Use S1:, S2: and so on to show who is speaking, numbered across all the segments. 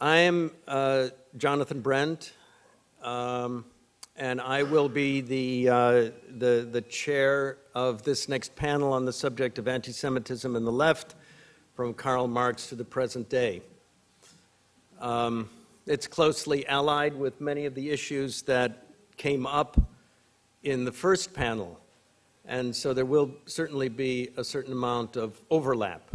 S1: I am Jonathan Brent, and I will be the chair of this next panel on the subject of anti-Semitism and the left, from Karl Marx to the present day. It's closely allied with many of the issues that came up in the first panel, and so there will certainly be a certain amount of overlap.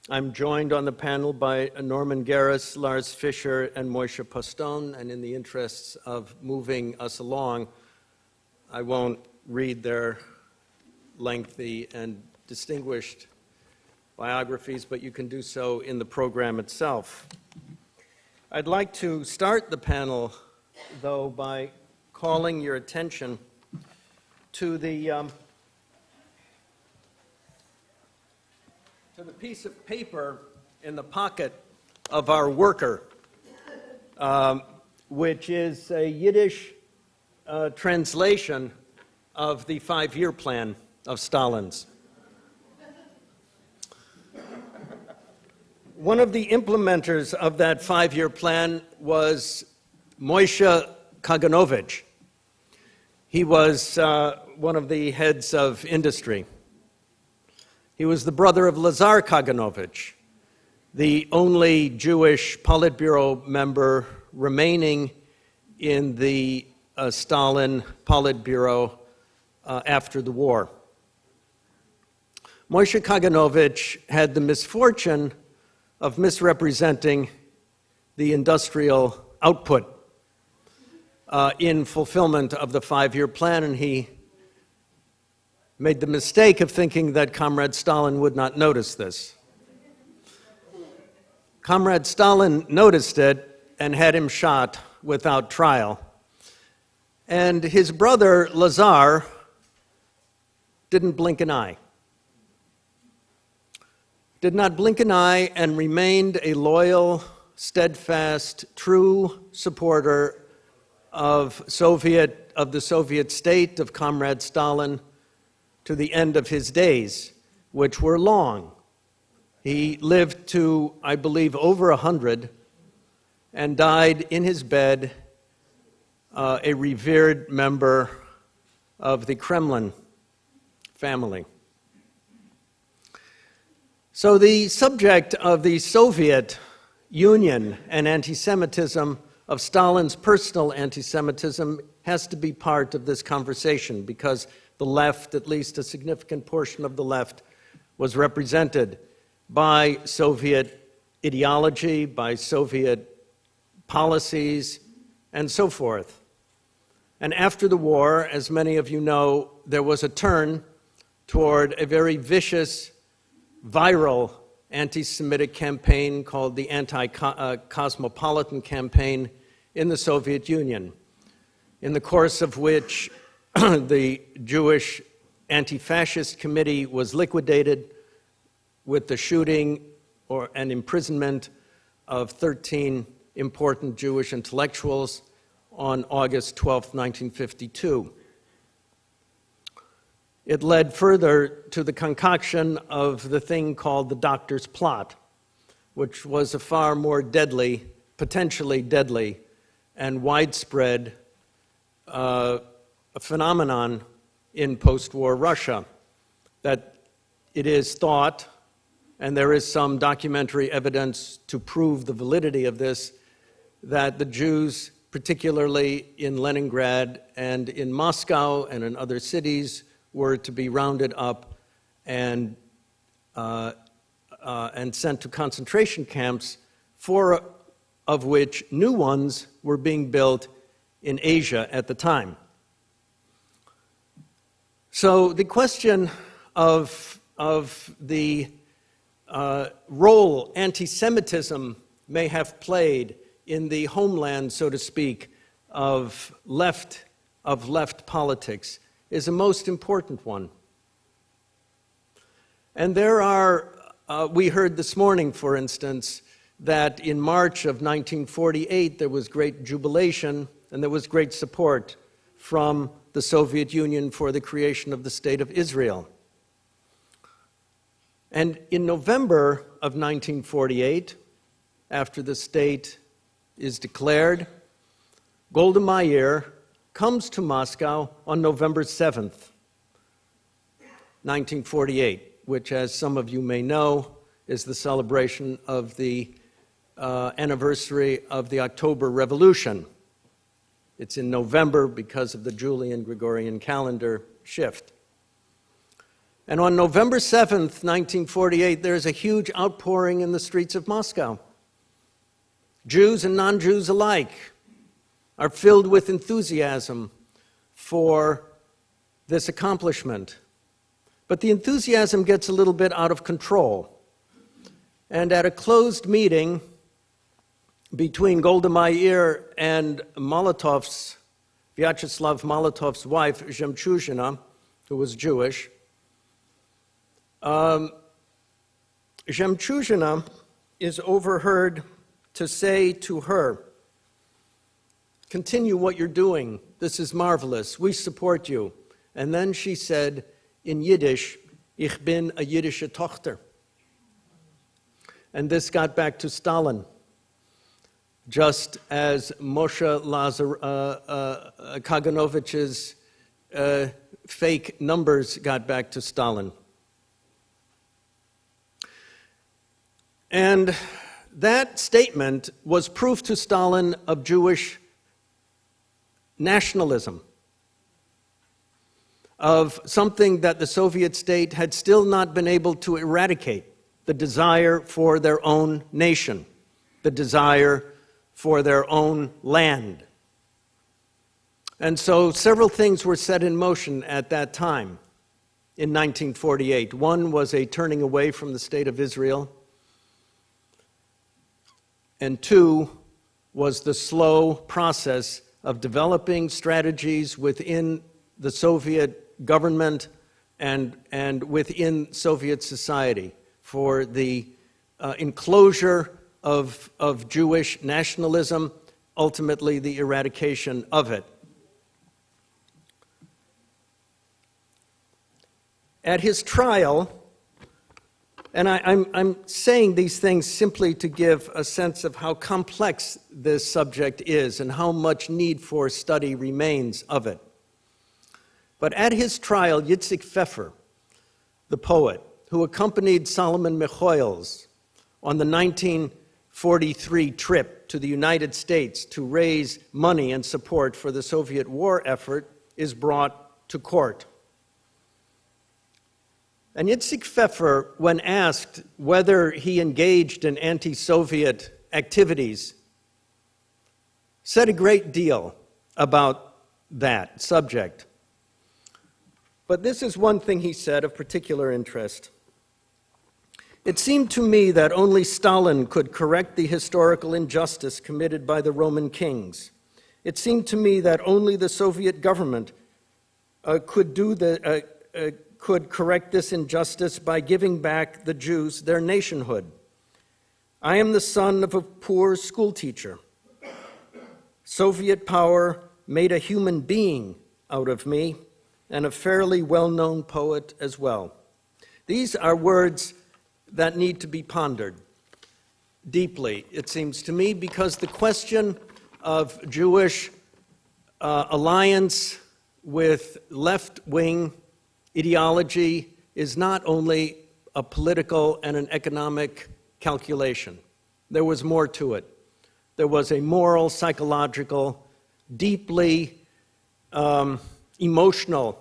S1: I'm joined on the panel by Norman Geras, Lars, Fischer, and Moishe Postone, and in the interests of moving us along, I won't read their lengthy and distinguished biographies, but you can do so in the program itself. I'd like to start the panel, though, by calling your attention to the piece of paper in the pocket of our worker, which is a Yiddish translation of the 5-year plan of Stalin's. One of the implementers of that 5-year plan was Moishe Kaganovich. He was one of the heads of industry. He was the brother of Lazar Kaganovich, the only Jewish Politburo member remaining in the Stalin Politburo after the war. Moishe Kaganovich had the misfortune of misrepresenting the industrial output in fulfillment of the 5-year plan, and he made the mistake of thinking that Comrade Stalin would not notice this. Comrade Stalin noticed it and had him shot without trial. And his brother, Lazar, didn't blink an eye. Did not blink an eye and remained a loyal, steadfast, true supporter of the Soviet state, of Comrade Stalin, to the end of his days, which were long. He lived to, I believe, over 100, and died in his bed, a revered member of the Kremlin family. So the subject of the Soviet Union and anti-Semitism, of Stalin's personal anti-Semitism, has to be part of this conversation, because the left, at least a significant portion of the left, was represented by Soviet ideology, by Soviet policies, and so forth. And after the war, as many of you know, there was a turn toward a very vicious, viral anti-Semitic campaign called the anti-cosmopolitan campaign in the Soviet Union, in the course of which the Jewish Anti-Fascist Committee was liquidated with the shooting and imprisonment of 13 important Jewish intellectuals on August 12, 1952. It led further to the concoction of the thing called the Doctor's Plot, which was a far more deadly, potentially deadly, and widespread a phenomenon in post-war Russia, that it is thought, and there is some documentary evidence to prove the validity of this, that the Jews, particularly in Leningrad and in Moscow and in other cities, were to be rounded up and sent to concentration camps, 4 of which new ones were being built in Asia at the time. So the question of the role anti-Semitism may have played in the homeland, so to speak, of left politics is a most important one. And there are, we heard this morning, for instance, that in March of 1948 there was great jubilation and there was great support from the Soviet Union for the creation of the State of Israel. And in November of 1948, after the state is declared, Golda Meir comes to Moscow on November 7th, 1948, which, as some of you may know, is the celebration of the anniversary of the October Revolution. It's in November because of the Julian Gregorian calendar shift. And on November 7th, 1948, there's a huge outpouring in the streets of Moscow. Jews and non-Jews alike are filled with enthusiasm for this accomplishment. But the enthusiasm gets a little bit out of control. And at a closed meeting between Golda Meir and Vyacheslav Molotov's wife, Zhemchuzhina, who was Jewish, Zhemchuzhina is overheard to say to her, "Continue what you're doing. This is marvelous. We support you." And then she said in Yiddish, "Ich bin a Yiddische Tochter." And this got back to Stalin, just as Moshe Kaganovich's fake numbers got back to Stalin. And that statement was proof to Stalin of Jewish nationalism, of something that the Soviet state had still not been able to eradicate, the desire for their own nation, the desire for their own land. And so several things were set in motion at that time in 1948. One was a turning away from the state of Israel, and two was the slow process of developing strategies within the Soviet government and within Soviet society for the enclosure of Jewish nationalism, ultimately the eradication of it. At his trial, and I'm saying these things simply to give a sense of how complex this subject is and how much need for study remains of it. But at his trial, Yitzhak Pfeffer, the poet, who accompanied Solomon Mechoils on the 1943 trip to the United States to raise money and support for the Soviet war effort, is brought to court. And Yitzhak Pfeffer, when asked whether he engaged in anti-Soviet activities, said a great deal about that subject. But this is one thing he said of particular interest. "It seemed to me that only Stalin could correct the historical injustice committed by the Roman kings. It seemed to me that only the Soviet government could correct this injustice by giving back the Jews their nationhood. I am the son of a poor schoolteacher. Soviet power made a human being out of me, and a fairly well-known poet as well." These are words that need to be pondered deeply, it seems to me, because the question of Jewish alliance with left-wing ideology is not only a political and an economic calculation. There was more to it. There was a moral, psychological, deeply emotional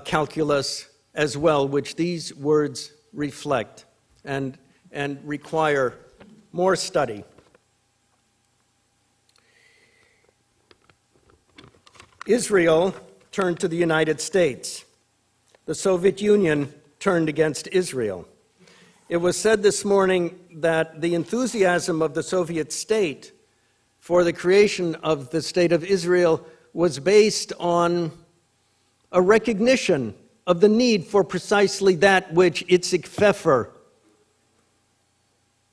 S1: calculus as well, which these words reflect and require more study. Israel turned to the United States. The Soviet Union turned against Israel. It was said this morning that the enthusiasm of the Soviet state for the creation of the State of Israel was based on a recognition of the need for precisely that which Yitzhak Pfeffer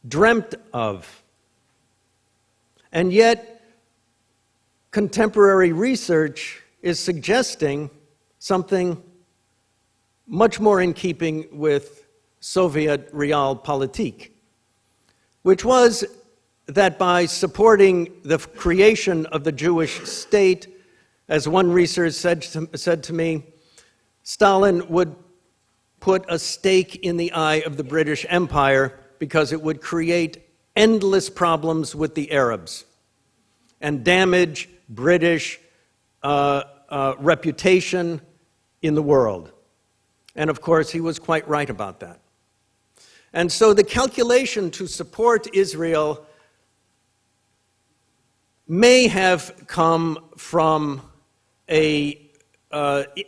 S1: dreamt of. And yet, contemporary research is suggesting something much more in keeping with Soviet realpolitik, which was that by supporting the creation of the Jewish state, as one researcher said to me, Stalin would put a stake in the eye of the British Empire because it would create endless problems with the Arabs and damage British reputation in the world. And of course, he was quite right about that. And so the calculation to support Israel may have come from a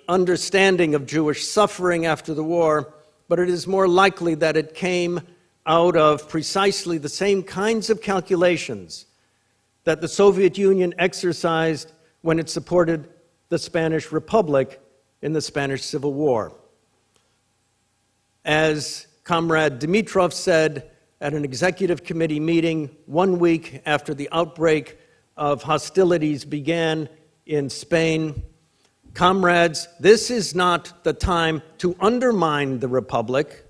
S1: understanding of Jewish suffering after the war, but it is more likely that it came out of precisely the same kinds of calculations that the Soviet Union exercised when it supported the Spanish Republic in the Spanish Civil War. As Comrade Dimitrov said at an executive committee meeting 1 week after the outbreak of hostilities began in Spain, comrades, this is not the time to undermine the Republic.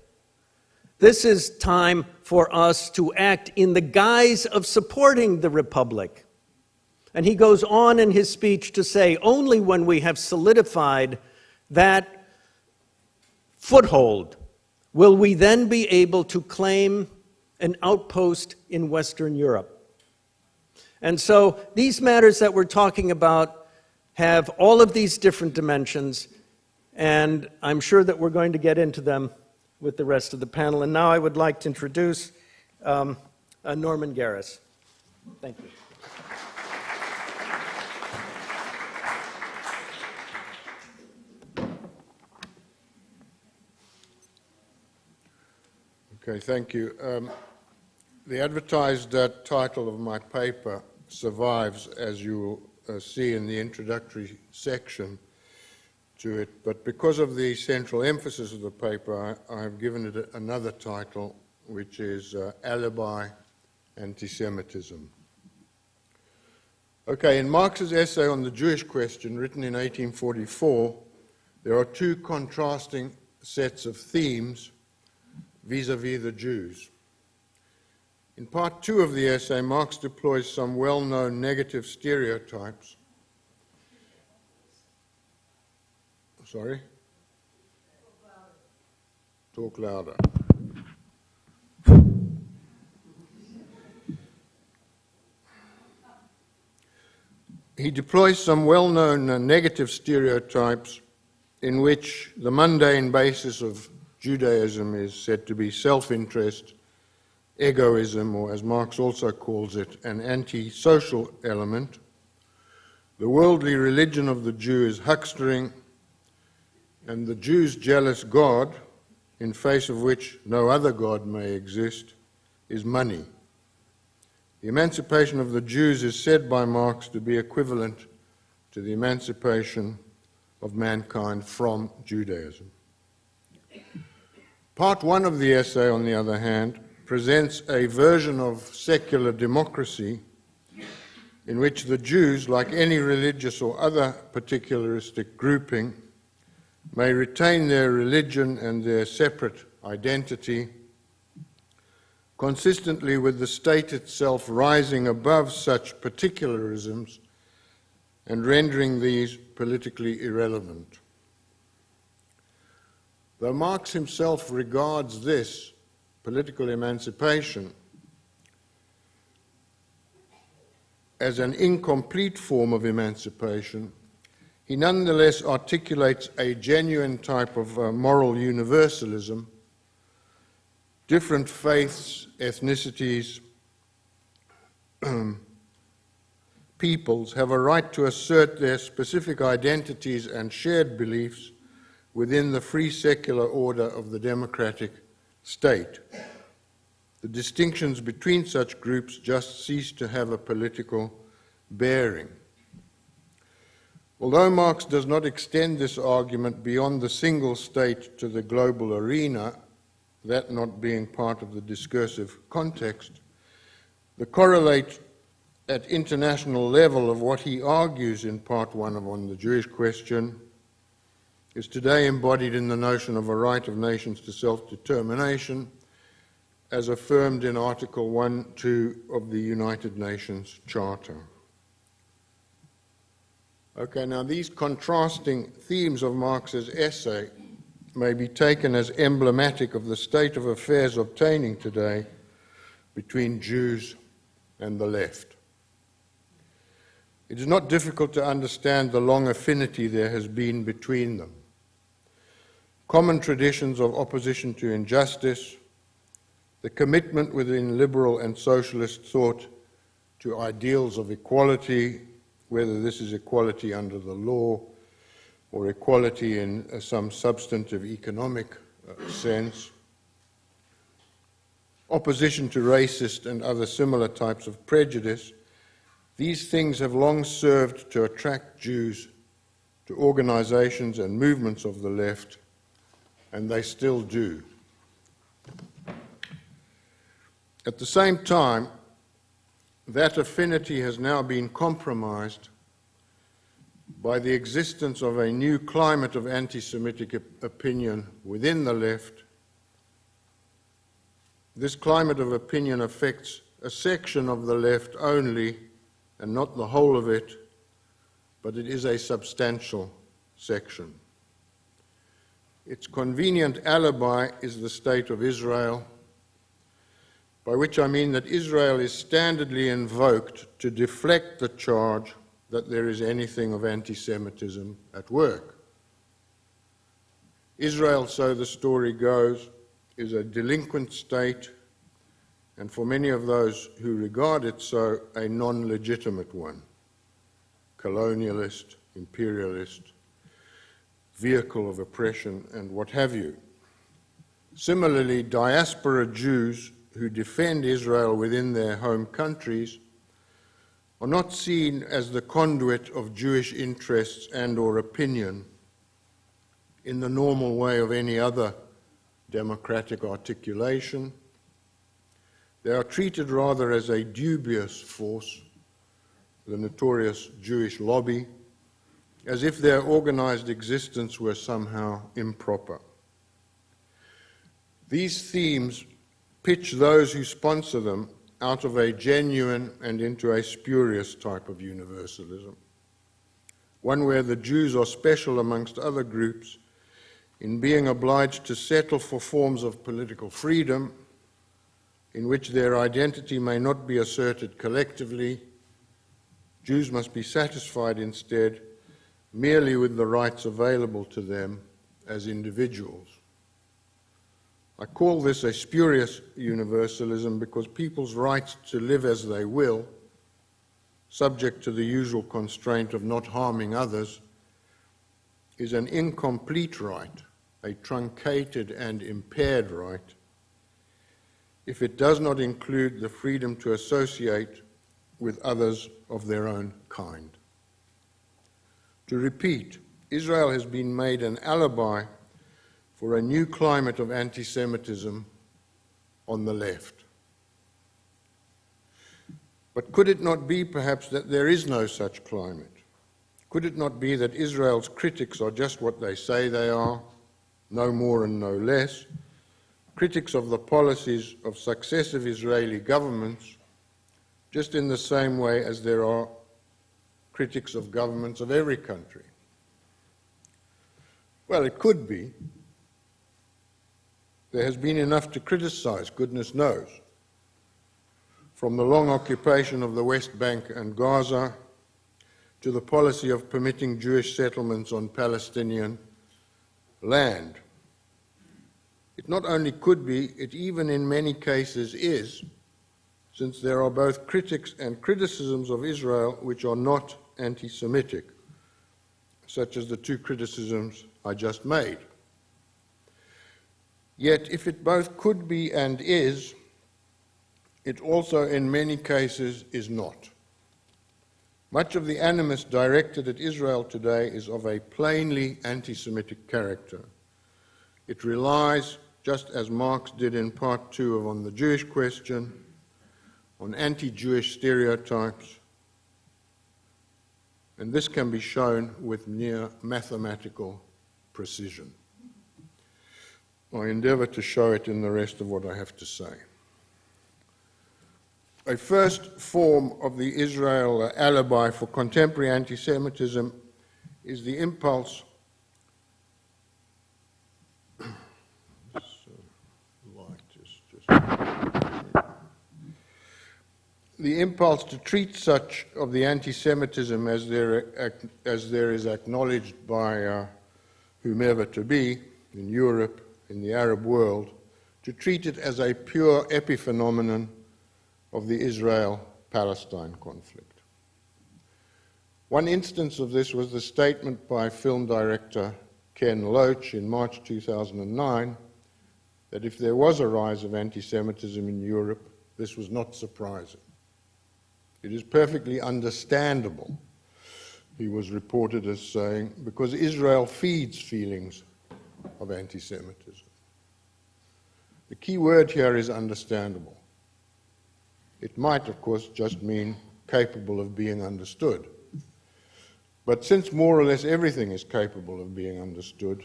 S1: This is time for us to act in the guise of supporting the Republic. And he goes on in his speech to say, only when we have solidified that foothold will we then be able to claim an outpost in Western Europe. And so these matters that we're talking about have all of these different dimensions, and I'm sure that we're going to get into them with the rest of the panel. And now I would like to introduce Norman Geras. Thank you.
S2: Okay, thank you. The advertised title of my paper survives, as you will see in the introductory section to it, but because of the central emphasis of the paper, I have given it another title, which is Alibi, Antisemitism. Okay, in Marx's essay on the Jewish question, written in 1844, there are two contrasting sets of themes vis-à-vis the Jews. In part 2 of the essay, Marx deploys some well-known negative stereotypes. Sorry? Talk louder. He deploys some well-known negative stereotypes in which the mundane basis of Judaism is said to be self-interest, egoism, or as Marx also calls it, an anti-social element. The worldly religion of the Jew is huckstering, and the Jew's jealous God, in face of which no other God may exist, is money. The emancipation of the Jews is said by Marx to be equivalent to the emancipation of mankind from Judaism. Part 1 of the essay, on the other hand, presents a version of secular democracy in which the Jews, like any religious or other particularistic grouping, may retain their religion and their separate identity, consistently with the state itself rising above such particularisms and rendering these politically irrelevant. Though Marx himself regards this political emancipation as an incomplete form of emancipation, he nonetheless articulates a genuine type of moral universalism. Different faiths, ethnicities, peoples have a right to assert their specific identities and shared beliefs within the free secular order of the democratic state. The distinctions between such groups just cease to have a political bearing. Although Marx does not extend this argument beyond the single state to the global arena, that not being part of the discursive context, the correlate at international level of what he argues in part 1 of On the Jewish Question is today embodied in the notion of a right of nations to self-determination, as affirmed in Article 1(2) of the United Nations Charter. Okay, now these contrasting themes of Marx's essay may be taken as emblematic of the state of affairs obtaining today between Jews and the left. It is not difficult to understand the long affinity there has been between them. Common traditions of opposition to injustice, the commitment within liberal and socialist thought to ideals of equality, whether this is equality under the law or equality in some substantive economic sense, opposition to racist and other similar types of prejudice, these things have long served to attract Jews to organizations and movements of the left, and they still do. At the same time, that affinity has now been compromised by the existence of a new climate of anti-Semitic opinion within the left. This climate of opinion affects a section of the left only, and not the whole of it, but it is a substantial section. Its convenient alibi is the State of Israel, by which I mean that Israel is standardly invoked to deflect the charge that there is anything of anti-Semitism at work. Israel, so the story goes, is a delinquent state, and for many of those who regard it so, a non-legitimate one, colonialist, imperialist, vehicle of oppression, and what have you. Similarly, diaspora Jews who defend Israel within their home countries are not seen as the conduit of Jewish interests and or opinion in the normal way of any other democratic articulation. They are treated rather as a dubious force, the notorious Jewish lobby, as if their organized existence were somehow improper. These themes pitch those who sponsor them out of a genuine and into a spurious type of universalism, one where the Jews are special amongst other groups in being obliged to settle for forms of political freedom in which their identity may not be asserted collectively. Jews must be satisfied instead merely with the rights available to them as individuals. I call this a spurious universalism because people's rights to live as they will, subject to the usual constraint of not harming others, is an incomplete right, a truncated and impaired right, if it does not include the freedom to associate with others of their own kind. To repeat, Israel has been made an alibi for a new climate of anti-Semitism on the left. But could it not be, perhaps, that there is no such climate? Could it not be that Israel's critics are just what they say they are, no more and no less, critics of the policies of successive Israeli governments, just in the same way as there are critics of governments of every country? Well, it could be. There has been enough to criticize, goodness knows, from the long occupation of the West Bank and Gaza to the policy of permitting Jewish settlements on Palestinian land. It not only could be, it even in many cases is, since there are both critics and criticisms of Israel which are not anti-Semitic, such as the two criticisms I just made. Yet, if it both could be and is, it also in many cases is not. Much of the animus directed at Israel today is of a plainly anti-Semitic character. It relies, just as Marx did in Part 2 of On the Jewish Question, on anti-Jewish stereotypes, and this can be shown with near mathematical precision. I endeavour to show it in the rest of what I have to say. A first form of the Israel alibi for contemporary anti-Semitism is the impulse to treat such of the anti-Semitism as there is acknowledged by whomever to be in Europe, in the Arab world, to treat it as a pure epiphenomenon of the Israel-Palestine conflict. One instance of this was the statement by film director Ken Loach in March 2009 that if there was a rise of anti-Semitism in Europe, this was not surprising. It is perfectly understandable, he was reported as saying, because Israel feeds feelings of anti-Semitism. The key word here is understandable. It might, of course, just mean capable of being understood. But since more or less everything is capable of being understood,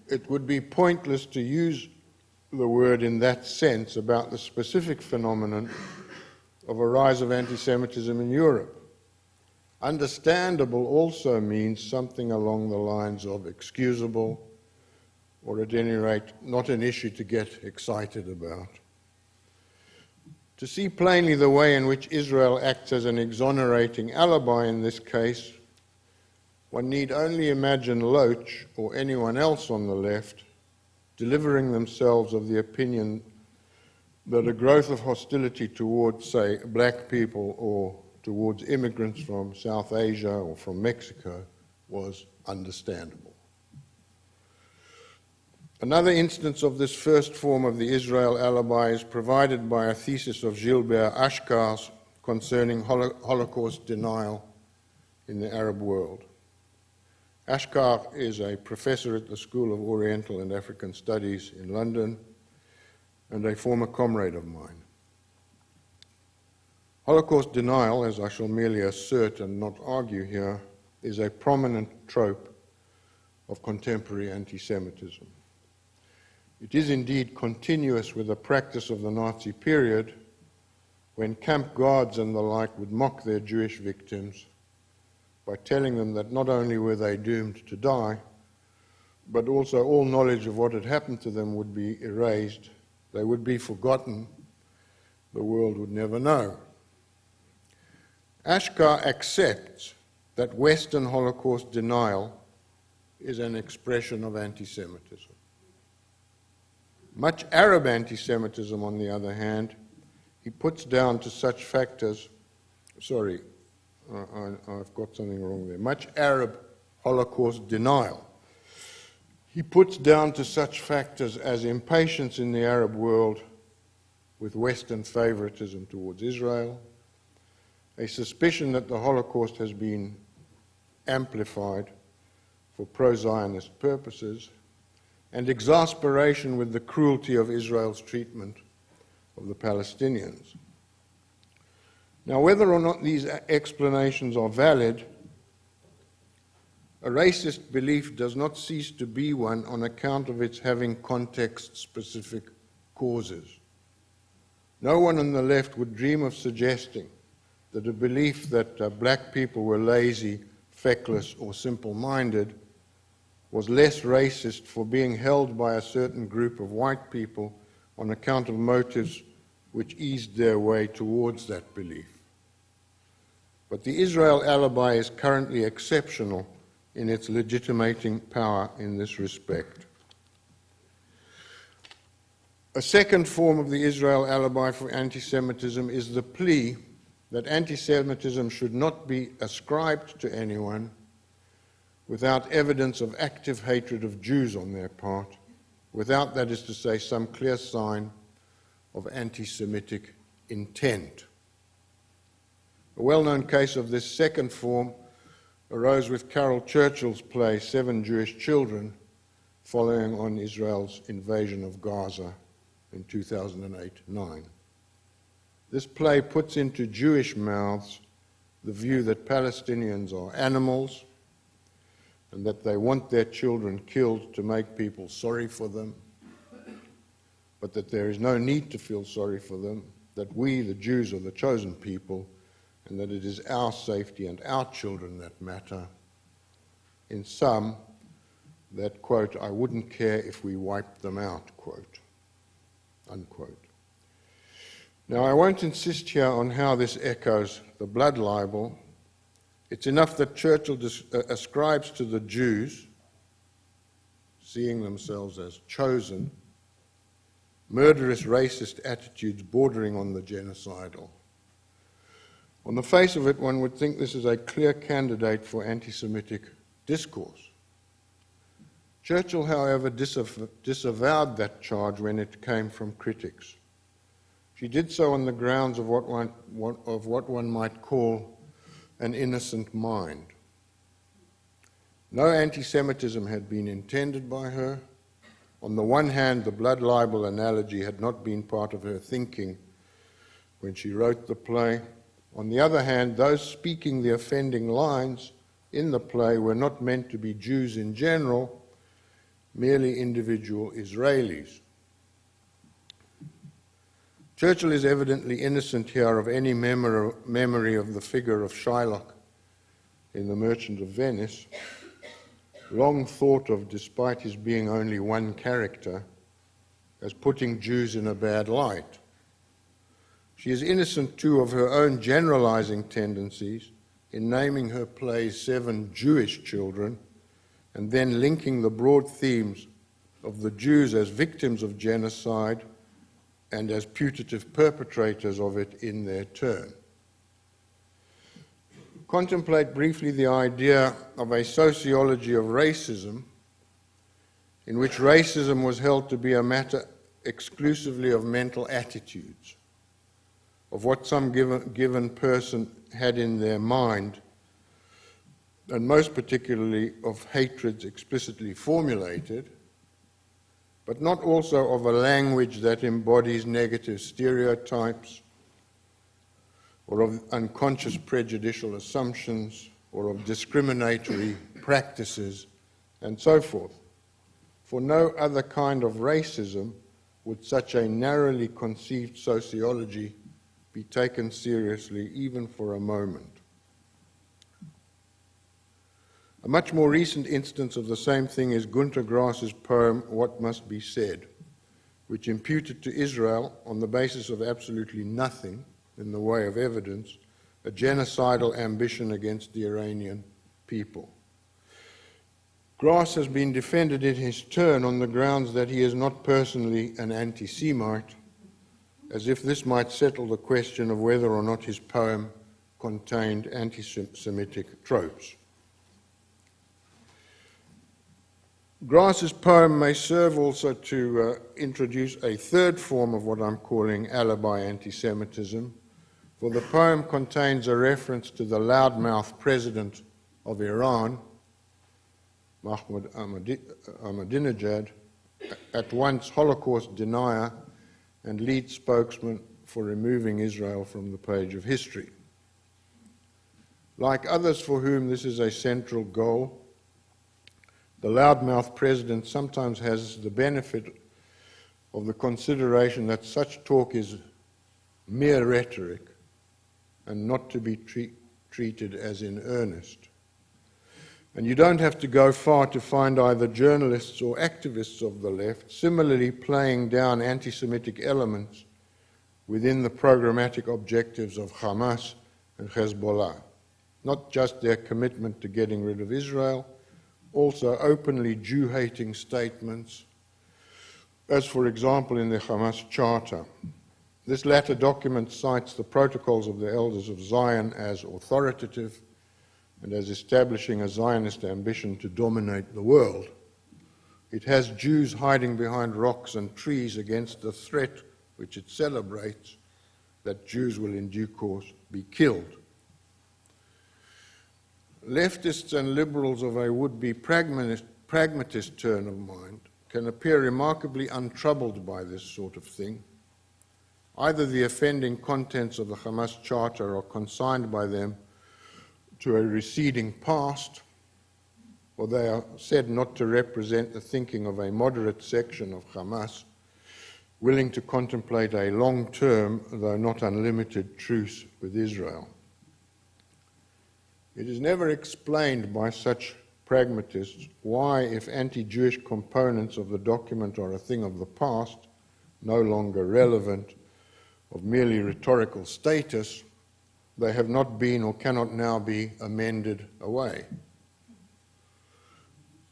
S2: it would be pointless to use the word in that sense about the specific phenomenon of a rise of anti-Semitism in Europe. Understandable also means something along the lines of excusable, or at any rate, not an issue to get excited about. To see plainly the way in which Israel acts as an exonerating alibi in this case, one need only imagine Loach or anyone else on the left delivering themselves of the opinion that a growth of hostility towards, say, black people or towards immigrants from South Asia or from Mexico was understandable. Another instance of this first form of the Israel alibi is provided by a thesis of Gilbert Achcar's concerning Holocaust denial in the Arab world. Achcar is a professor at the School of Oriental and African Studies in London and a former comrade of mine. Holocaust denial, as I shall merely assert and not argue here, is a prominent trope of contemporary anti-Semitism. It is indeed continuous with the practice of the Nazi period, when camp guards and the like would mock their Jewish victims by telling them that not only were they doomed to die, but also all knowledge of what had happened to them would be erased, they would be forgotten, the world would never know. Achcar accepts that Western Holocaust denial is an expression of anti-Semitism. Much Arab anti-Semitism, on the other hand, he puts down to such factors, I've got something wrong there, much Arab Holocaust denial. He puts down to such factors as impatience in the Arab world with Western favoritism towards Israel, a suspicion that the Holocaust has been amplified for pro-Zionist purposes, and exasperation with the cruelty of Israel's treatment of the Palestinians. Now, whether or not these explanations are valid, a racist belief does not cease to be one on account of its having context-specific causes. No one on the left would dream of suggesting that a belief that black people were lazy, feckless, or simple-minded was less racist for being held by a certain group of white people on account of motives which eased their way towards that belief. But the Israel alibi is currently exceptional in its legitimating power in this respect. A second form of the Israel alibi for anti-Semitism is the plea that anti-Semitism should not be ascribed to anyone without evidence of active hatred of Jews on their part, without, that is to say, some clear sign of anti-Semitic intent. A well-known case of this second form arose with Karl Churchill's play 7 Jewish Children, following on Israel's invasion of Gaza in 2008-9. This play puts into Jewish mouths the view that Palestinians are animals, and that they want their children killed to make people sorry for them, but that there is no need to feel sorry for them, that we, the Jews, are the chosen people, and that it is our safety and our children that matter. In sum, that, quote, I wouldn't care if we wiped them out, quote, unquote. Now, I won't insist here on how this echoes the blood libel. It's enough that Churchill ascribes to the Jews, seeing themselves as chosen, murderous racist attitudes bordering on the genocidal. On the face of it, one would think this is a clear candidate for anti-Semitic discourse. Churchill, however, disavowed that charge when it came from critics. She did so on the grounds of what one might call an innocent mind. No anti-Semitism had been intended by her. On the one hand, the blood libel analogy had not been part of her thinking when she wrote the play. On the other hand, those speaking the offending lines in the play were not meant to be Jews in general, merely individual Israelis. Churchill is evidently innocent here of any memory of the figure of Shylock in The Merchant of Venice, long thought of, despite his being only one character, as putting Jews in a bad light. She is innocent, too, of her own generalizing tendencies in naming her plays 7 Jewish children and then linking the broad themes of the Jews as victims of genocide and as putative perpetrators of it in their turn. Contemplate briefly the idea of a sociology of racism in which racism was held to be a matter exclusively of mental attitudes, of what some given person had in their mind, and most particularly of hatreds explicitly formulated, but not also of a language that embodies negative stereotypes, or of unconscious prejudicial assumptions, or of discriminatory practices, and so forth. For no other kind of racism would such a narrowly conceived sociology be taken seriously, even for a moment. A much more recent instance of the same thing is Günter Grass's poem, What Must Be Said, which imputed to Israel, on the basis of absolutely nothing in the way of evidence, a genocidal ambition against the Iranian people. Grass has been defended in his turn on the grounds that he is not personally an anti-Semite, as if this might settle the question of whether or not his poem contained anti-Semitic tropes. Grass's poem may serve also to introduce a third form of what I'm calling alibi anti-Semitism, for the poem contains a reference to the loudmouth president of Iran, Mahmoud Ahmadinejad, at once Holocaust denier and lead spokesman for removing Israel from the page of history. Like others for whom this is a central goal, the loudmouth president sometimes has the benefit of the consideration that such talk is mere rhetoric and not to be treated as in earnest. And you don't have to go far to find either journalists or activists of the left similarly playing down anti-Semitic elements within the programmatic objectives of Hamas and Hezbollah. Not just their commitment to getting rid of Israel, also openly Jew-hating statements, as for example in the Hamas Charter. This latter document cites the protocols of the Elders of Zion as authoritative and as establishing a Zionist ambition to dominate the world. It has Jews hiding behind rocks and trees against the threat which it celebrates that Jews will in due course be killed. Leftists and liberals of a would-be pragmatist turn of mind can appear remarkably untroubled by this sort of thing. Either the offending contents of the Hamas Charter are consigned by them to a receding past, or they are said not to represent the thinking of a moderate section of Hamas, willing to contemplate a long-term, though not unlimited, truce with Israel. It is never explained by such pragmatists why, if anti-Jewish components of the document are a thing of the past, no longer relevant, of merely rhetorical status, they have not been or cannot now be amended away.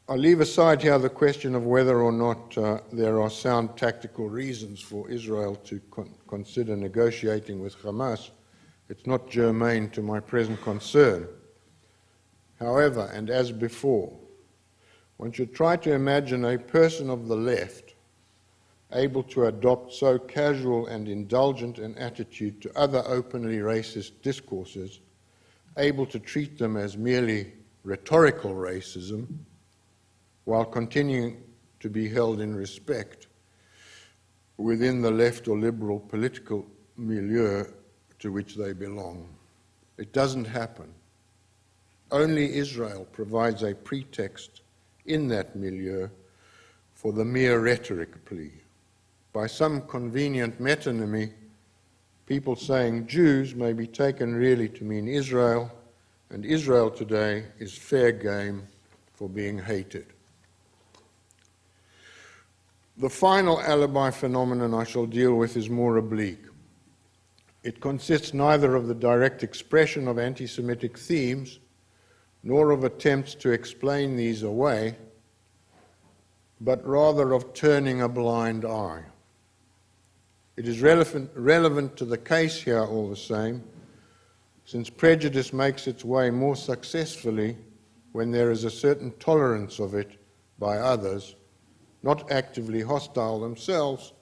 S2: I leave aside here the question of whether or not there are sound tactical reasons for Israel to consider negotiating with Hamas. It's not germane to my present concern. However, and as before, one should try to imagine a person of the left able to adopt so casual and indulgent an attitude to other openly racist discourses, able to treat them as merely rhetorical racism, while continuing to be held in respect within the left or liberal political milieu to which they belong. It doesn't happen. Only Israel provides a pretext in that milieu for the mere rhetoric plea. By some convenient metonymy, people saying Jews may be taken really to mean Israel, and Israel today is fair game for being hated. The final alibi phenomenon I shall deal with is more oblique. It consists neither of the direct expression of anti-Semitic themes, nor of attempts to explain these away, but rather of turning a blind eye. It is relevant to the case here all the same, since prejudice makes its way more successfully when there is a certain tolerance of it by others, not actively hostile themselves,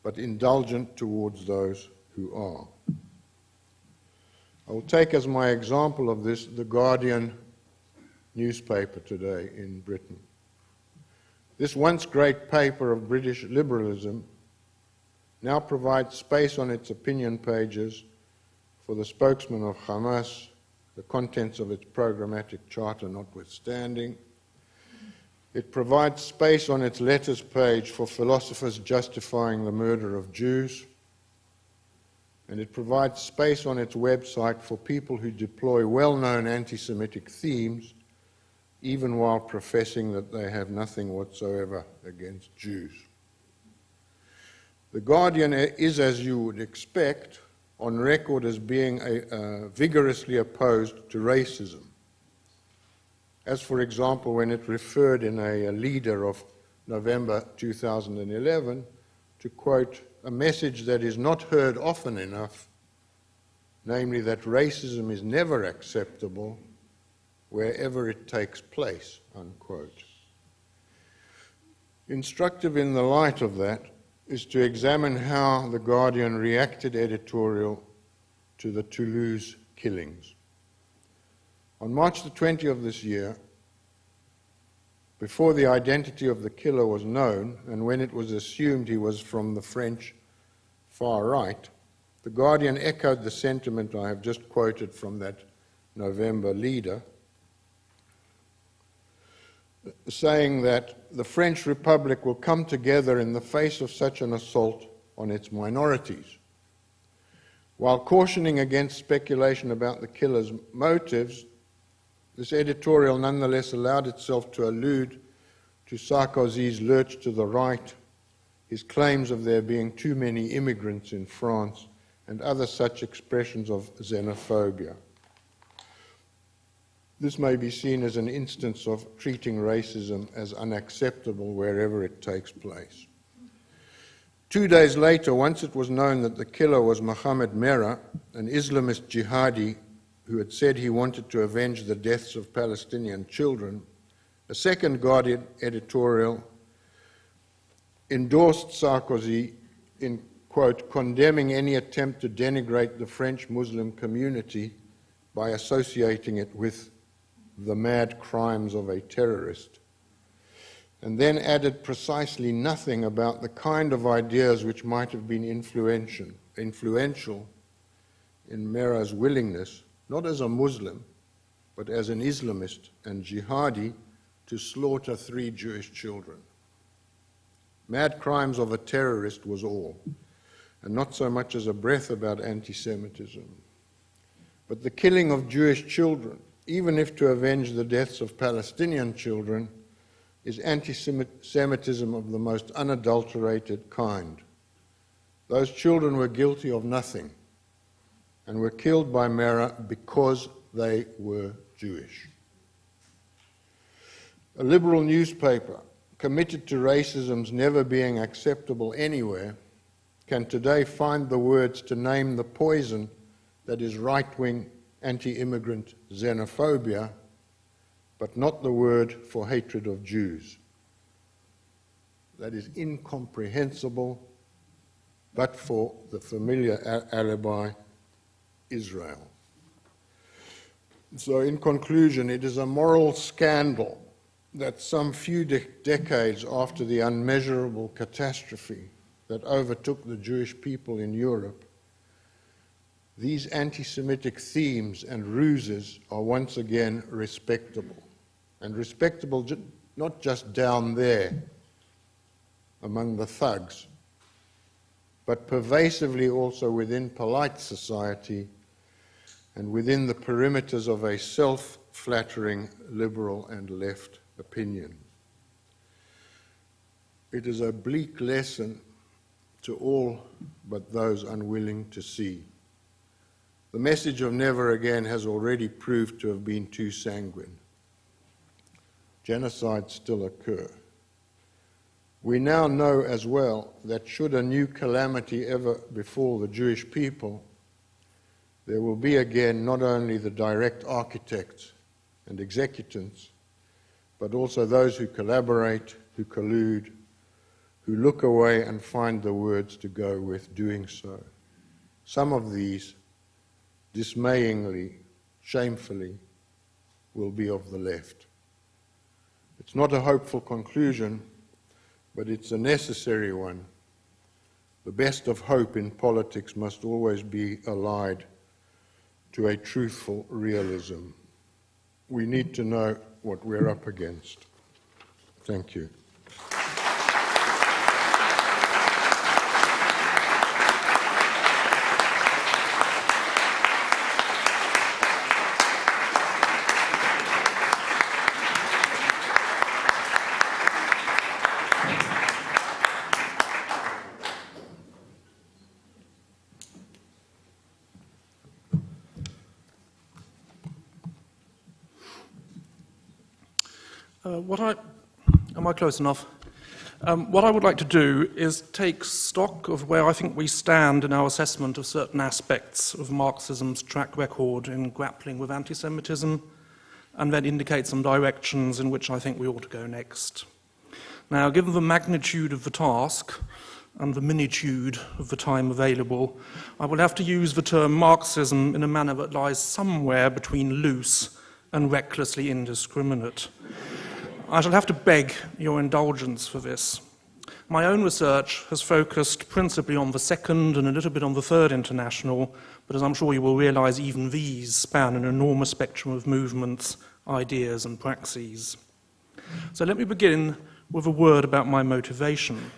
S2: but indulgent towards those who are. I will take as my example of this the Guardian newspaper today in Britain. This once great paper of British liberalism now provides space on its opinion pages for the spokesman of Hamas, the contents of its programmatic charter notwithstanding. It provides space on its letters page for philosophers justifying the murder of Jews, and it provides space on its website for people who deploy well-known anti-Semitic themes, even while professing that they have nothing whatsoever against Jews. The Guardian is, as you would expect, on record as being vigorously opposed to racism, as, for example, when it referred in a leader of November 2011 to, quote, a message that is not heard often enough, namely that racism is never acceptable wherever it takes place, unquote. Instructive in the light of that is to examine how the Guardian reacted editorial to the Toulouse killings. On March the 20th of this year, before the identity of the killer was known, and when it was assumed he was from the French far right, the Guardian echoed the sentiment I have just quoted from that November leader, saying that the French Republic will come together in the face of such an assault on its minorities. While cautioning against speculation about the killer's motives, this editorial nonetheless allowed itself to allude to Sarkozy's lurch to the right, his claims of there being too many immigrants in France, and other such expressions of xenophobia. This may be seen as an instance of treating racism as unacceptable wherever it takes place. 2 days later, once it was known that the killer was Mohammed Merah, an Islamist jihadi who had said he wanted to avenge the deaths of Palestinian children, a second Guardian editorial endorsed Sarkozy in, quote, condemning any attempt to denigrate the French Muslim community by associating it with the mad crimes of a terrorist, and then added precisely nothing about the kind of ideas which might have been influential in Merah's willingness, not as a Muslim, but as an Islamist and jihadi, to slaughter 3 Jewish children. Mad crimes of a terrorist was all, and not so much as a breath about anti-Semitism. But the killing of Jewish children, even if to avenge the deaths of Palestinian children, is anti-Semitism of the most unadulterated kind. Those children were guilty of nothing and were killed by Mera because they were Jewish. A liberal newspaper committed to racism's never being acceptable anywhere can today find the words to name the poison that is right-wing anti-immigrant xenophobia, but not the word for hatred of Jews. That is incomprehensible, but for the familiar alibi, Israel. So in conclusion, it is a moral scandal that some few decades after the unmeasurable catastrophe that overtook the Jewish people in Europe, these anti-Semitic themes and ruses are once again respectable. And respectable not just down there among the thugs, but pervasively also within polite society and within the perimeters of a self-flattering liberal and left opinion. It is a bleak lesson to all but those unwilling to see. The message of never again has already proved to have been too sanguine. Genocides still occur. We now know as well that should a new calamity ever befall the Jewish people, there will be again not only the direct architects and executants, but also those who collaborate, who collude, who look away and find the words to go with doing so. Some of these, dismayingly, shamefully, will be of the left. It's not a hopeful conclusion, but it's a necessary one. The best of hope in politics must always be allied to a truthful realism. We need to know what we're up against. Thank you.
S3: Am I close enough? What I would like to do is take stock of where I think we stand in our assessment of certain aspects of Marxism's track record in grappling with anti-Semitism, and then indicate some directions in which I think we ought to go next. Now, given the magnitude of the task and the minitude of the time available, I will have to use the term Marxism in a manner that lies somewhere between loose and recklessly indiscriminate. I shall have to beg your indulgence for this. My own research has focused principally on the Second and a little bit on the Third International, but as I'm sure you will realize, even these span an enormous spectrum of movements, ideas, and praxes. So let me begin with a word about my motivation.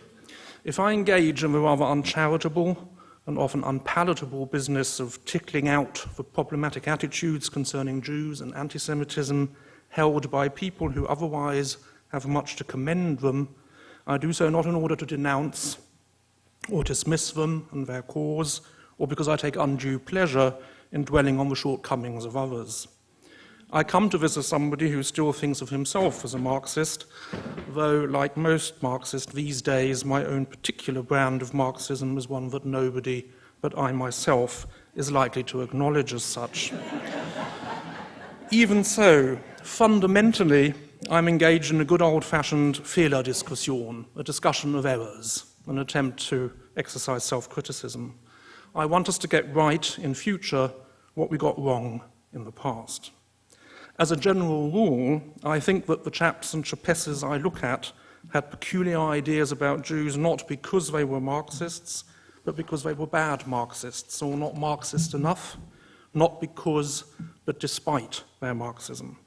S3: If I engage in the rather uncharitable and often unpalatable business of tickling out the problematic attitudes concerning Jews and anti-Semitism held by people who otherwise have much to commend them, I do so not in order to denounce or dismiss them and their cause, or because I take undue pleasure in dwelling on the shortcomings of others. I come to this as somebody who still thinks of himself as a Marxist, though, like most Marxists these days, my own particular brand of Marxism is one that nobody but I myself is likely to acknowledge as such. Even so, fundamentally, I'm engaged in a good old-fashioned Fehlerdiskussion, a discussion of errors, an attempt to exercise self-criticism. I want us to get right in future what we got wrong in the past. As a general rule, I think that the chaps and chapesses I look at had peculiar ideas about Jews not because they were Marxists, but because they were bad Marxists, or not Marxist enough, not because, but despite their Marxism.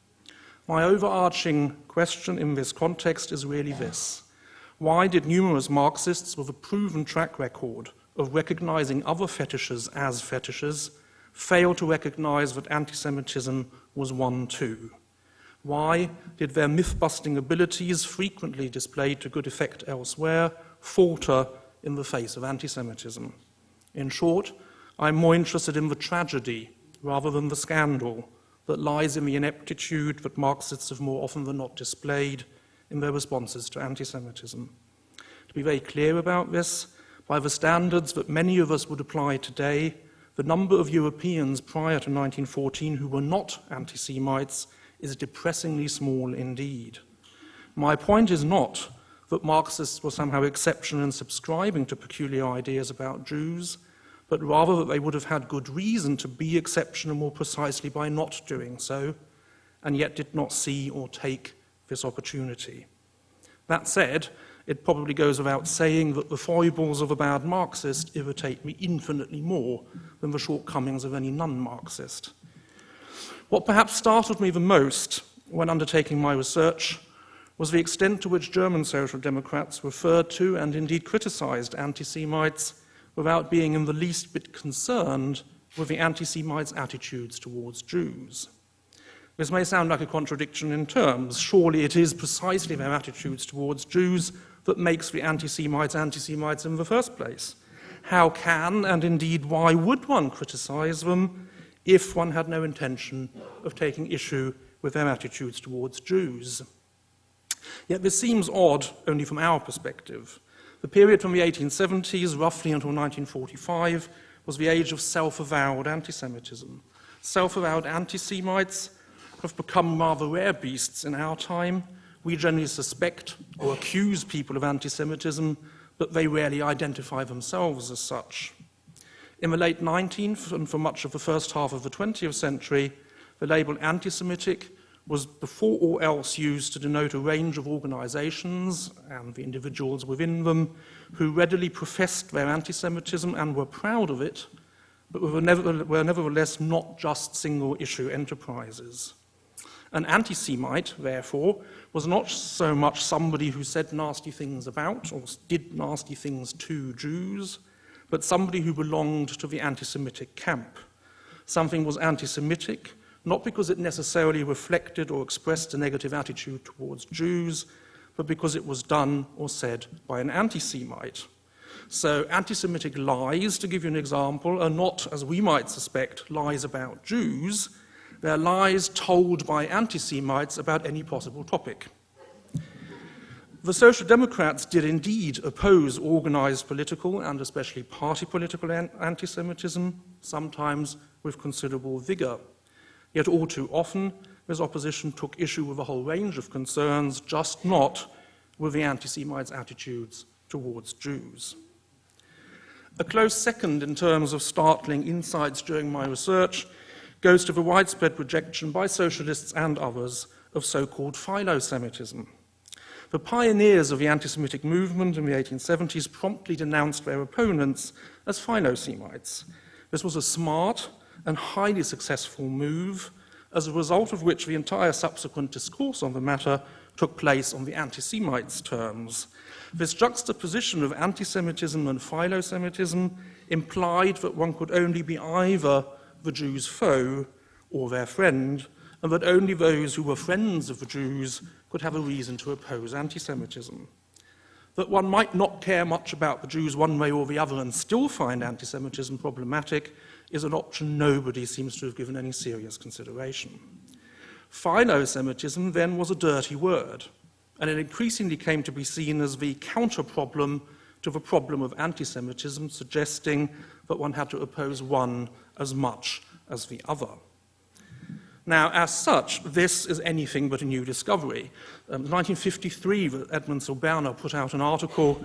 S3: My overarching question in this context is really this. Why did numerous Marxists with a proven track record of recognizing other fetishes as fetishes fail to recognize that anti-Semitism was one too? Why did their myth-busting abilities, frequently displayed to good effect elsewhere, falter in the face of anti-Semitism? In short, I'm more interested in the tragedy rather than the scandal that lies in the ineptitude that Marxists have more often than not displayed in their responses to anti-Semitism. To be very clear about this, by the standards that many of us would apply today, the number of Europeans prior to 1914 who were not anti-Semites is depressingly small indeed. My point is not that Marxists were somehow exceptional in subscribing to peculiar ideas about Jews, but rather that they would have had good reason to be exceptional more precisely by not doing so, and yet did not see or take this opportunity. That said, it probably goes without saying that the foibles of a bad Marxist irritate me infinitely more than the shortcomings of any non-Marxist. What perhaps startled me the most when undertaking my research was the extent to which German social democrats referred to and indeed criticized anti-Semites without being in the least bit concerned with the anti-Semites' attitudes towards Jews. This may sound like a contradiction in terms. Surely it is precisely their attitudes towards Jews that makes the anti-Semites anti-Semites in the first place. How can, and indeed why would one criticize them if one had no intention of taking issue with their attitudes towards Jews? Yet this seems odd only from our perspective. The period from the 1870s roughly until 1945 was the age of self-avowed anti-Semitism. Self-avowed anti-Semites have become rather rare beasts in our time. We generally suspect or accuse people of anti-Semitism, but they rarely identify themselves as such. In the late 19th and for much of the first half of the 20th century, the label anti-Semitic was before all else used to denote a range of organizations and the individuals within them who readily professed their anti-Semitism and were proud of it, but were nevertheless not just single-issue enterprises. An anti-Semite, therefore, was not so much somebody who said nasty things about or did nasty things to Jews, but somebody who belonged to the anti-Semitic camp. Something was anti-Semitic, not because it necessarily reflected or expressed a negative attitude towards Jews, but because it was done or said by an anti-Semite. So anti-Semitic lies, to give you an example, are not, as we might suspect, lies about Jews. They're lies told by anti-Semites about any possible topic. The Social Democrats did indeed oppose organized political and especially party political anti-Semitism, sometimes with considerable vigor. Yet all too often, this opposition took issue with a whole range of concerns, just not with the anti-Semites' attitudes towards Jews. A close second in terms of startling insights during my research goes to the widespread rejection by socialists and others of so-called philo-Semitism. The pioneers of the anti-Semitic movement in the 1870s promptly denounced their opponents as philo-Semites. This was a smart and highly successful move, as a result of which the entire subsequent discourse on the matter took place on the anti-Semites' terms. This juxtaposition of anti-Semitism and philo-Semitism implied that one could only be either the Jews' foe or their friend, and that only those who were friends of the Jews could have a reason to oppose anti-Semitism. That one might not care much about the Jews one way or the other and still find anti-Semitism problematic is an option nobody seems to have given any serious consideration. Philo-Semitism then was a dirty word, and it increasingly came to be seen as the counter-problem to the problem of anti-Semitism, suggesting that one had to oppose one as much as the other. Now, as such, this is anything but a new discovery. In 1953, Edmund Silberner put out an article,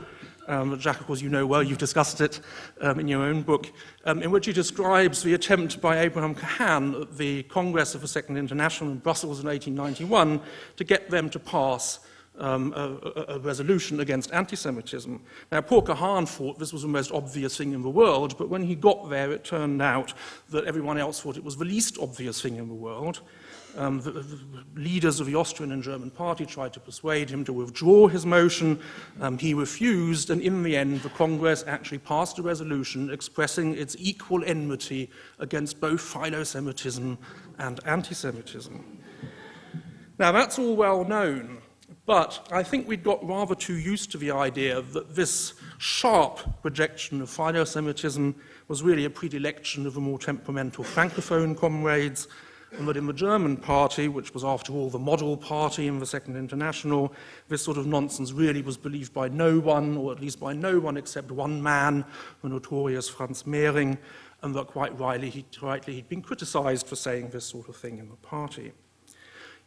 S3: Jack, of course, you know well, you've discussed it in your own book, in which he describes the attempt by Abraham Cahan at the Congress of the Second International in Brussels in 1891 to get them to pass a resolution against anti-Semitism. Now, poor Cahan thought this was the most obvious thing in the world, but when he got there, it turned out that everyone else thought it was the least obvious thing in the world. The leaders of the Austrian and German party tried to persuade him to withdraw his motion. He refused, and in the end, the Congress actually passed a resolution expressing its equal enmity against both philo-Semitism and anti-Semitism. Now, that's all well known, but I think we'd got rather too used to the idea that this sharp rejection of philo-Semitism was really a predilection of the more temperamental Francophone comrades, and that in the German party, which was after all the model party in the Second International, this sort of nonsense really was believed by no one, or at least by no one except one man, the notorious Franz Mehring, and that quite rightly he'd been criticized for saying this sort of thing in the party.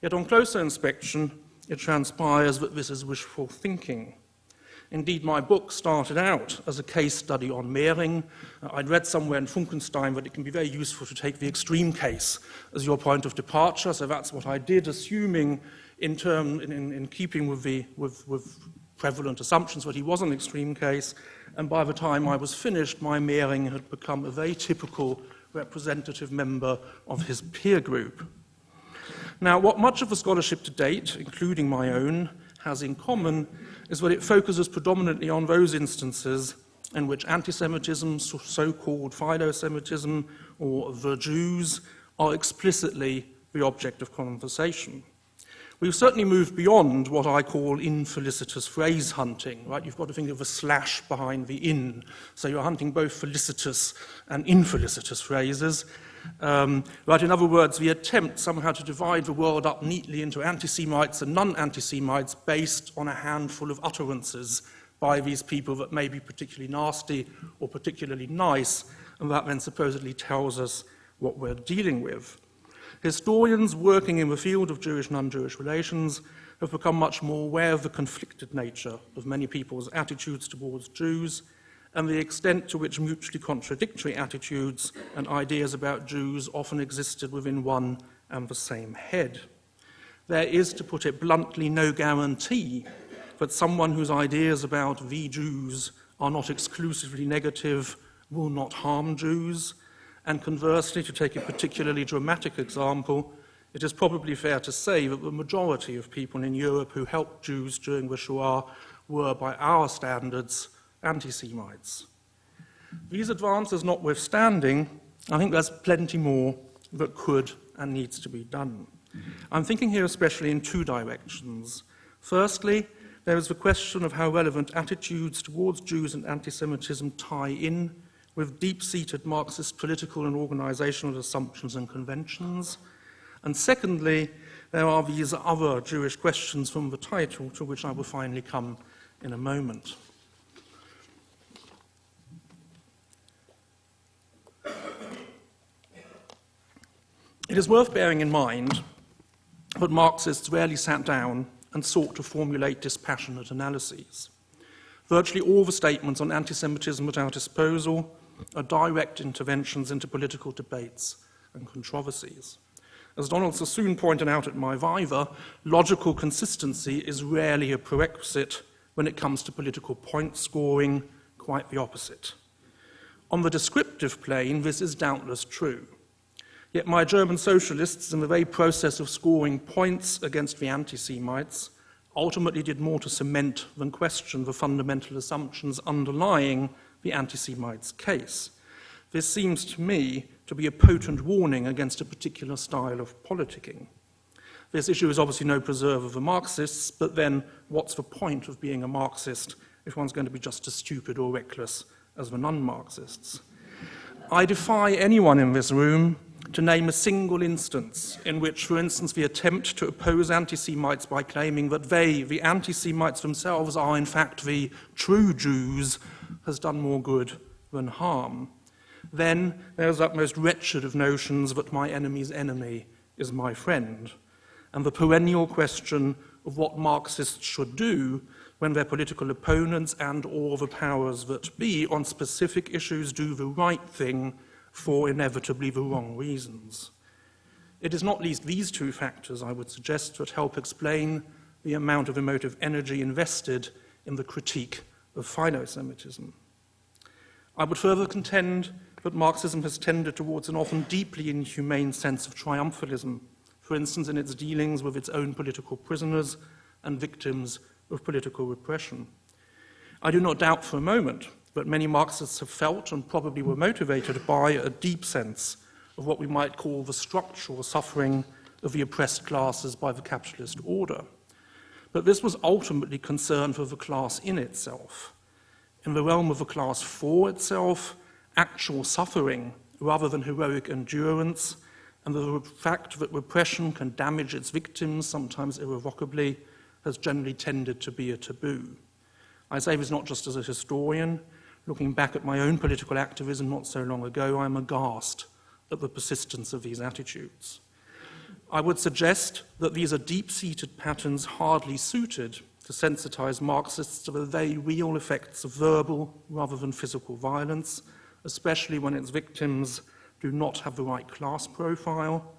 S3: Yet on closer inspection, it transpires that this is wishful thinking. Indeed, my book started out as a case study on Mehring. I'd read somewhere in Funkenstein that it can be very useful to take the extreme case as your point of departure, so that's what I did, assuming in keeping with prevalent assumptions that he was an extreme case, and by the time I was finished, my Mehring had become a very typical representative member of his peer group. Now, what much of the scholarship to date, including my own, has in common is that it focuses predominantly on those instances in which anti-Semitism, so-called philo-Semitism, or the Jews are explicitly the object of conversation. We've certainly moved beyond what I call infelicitous phrase hunting, right? You've got to think of a slash behind the in, so you're hunting both felicitous and infelicitous phrases. Right, in other words, the attempt somehow to divide the world up neatly into anti-Semites and non-anti-Semites based on a handful of utterances by these people that may be particularly nasty or particularly nice, and that then supposedly tells us what we're dealing with. Historians working in the field of Jewish and non-Jewish relations have become much more aware of the conflicted nature of many people's attitudes towards Jews, and the extent to which mutually contradictory attitudes and ideas about Jews often existed within one and the same head. There is, to put it bluntly, no guarantee that someone whose ideas about the Jews are not exclusively negative will not harm Jews, and conversely, to take a particularly dramatic example, it is probably fair to say that the majority of people in Europe who helped Jews during the Shoah were, by our standards, anti-Semites. These advances notwithstanding, I think there's plenty more that could and needs to be done. I'm thinking here especially in two directions. Firstly, there is the question of how relevant attitudes towards Jews and anti-Semitism tie in with deep-seated Marxist political and organizational assumptions and conventions. And secondly, there are these other Jewish questions from the title, to which I will finally come in a moment. It is worth bearing in mind that Marxists rarely sat down and sought to formulate dispassionate analyses. Virtually all the statements on anti-Semitism at our disposal are direct interventions into political debates and controversies. As Donald Sassoon pointed out at my YIVO, logical consistency is rarely a prerequisite when it comes to political point scoring, quite the opposite. On the descriptive plane, this is doubtless true. Yet my German socialists, in the very process of scoring points against the anti-Semites, ultimately did more to cement than question the fundamental assumptions underlying the anti-Semites' case. This seems to me to be a potent warning against a particular style of politicking. This issue is obviously no preserve of the Marxists, but then what's the point of being a Marxist if one's going to be just as stupid or reckless as the non-Marxists? I defy anyone in this room to name a single instance in which, for instance, the attempt to oppose anti-Semites by claiming that they, the anti-Semites themselves, are in fact the true Jews, has done more good than harm. Then there's that most wretched of notions that my enemy's enemy is my friend, and the perennial question of what Marxists should do when their political opponents and or the powers that be on specific issues do the right thing for inevitably the wrong reasons. It is not least these two factors, I would suggest, that help explain the amount of emotive energy invested in the critique of philo-Semitism. I would further contend that Marxism has tended towards an often deeply inhumane sense of triumphalism for instance in its dealings with its own political prisoners and victims of political repression. I do not doubt for a moment that many Marxists have felt and probably were motivated by a deep sense of what we might call the structural suffering of the oppressed classes by the capitalist order. But this was ultimately concerned for the class in itself. In the realm of the class for itself, actual suffering rather than heroic endurance, and the fact that repression can damage its victims, sometimes irrevocably, has generally tended to be a taboo. I say this not just as a historian. Looking back at my own political activism not so long ago, I'm aghast at the persistence of these attitudes. I would suggest that these are deep-seated patterns hardly suited to sensitize Marxists to the very real effects of verbal rather than physical violence, especially when its victims do not have the right class profile,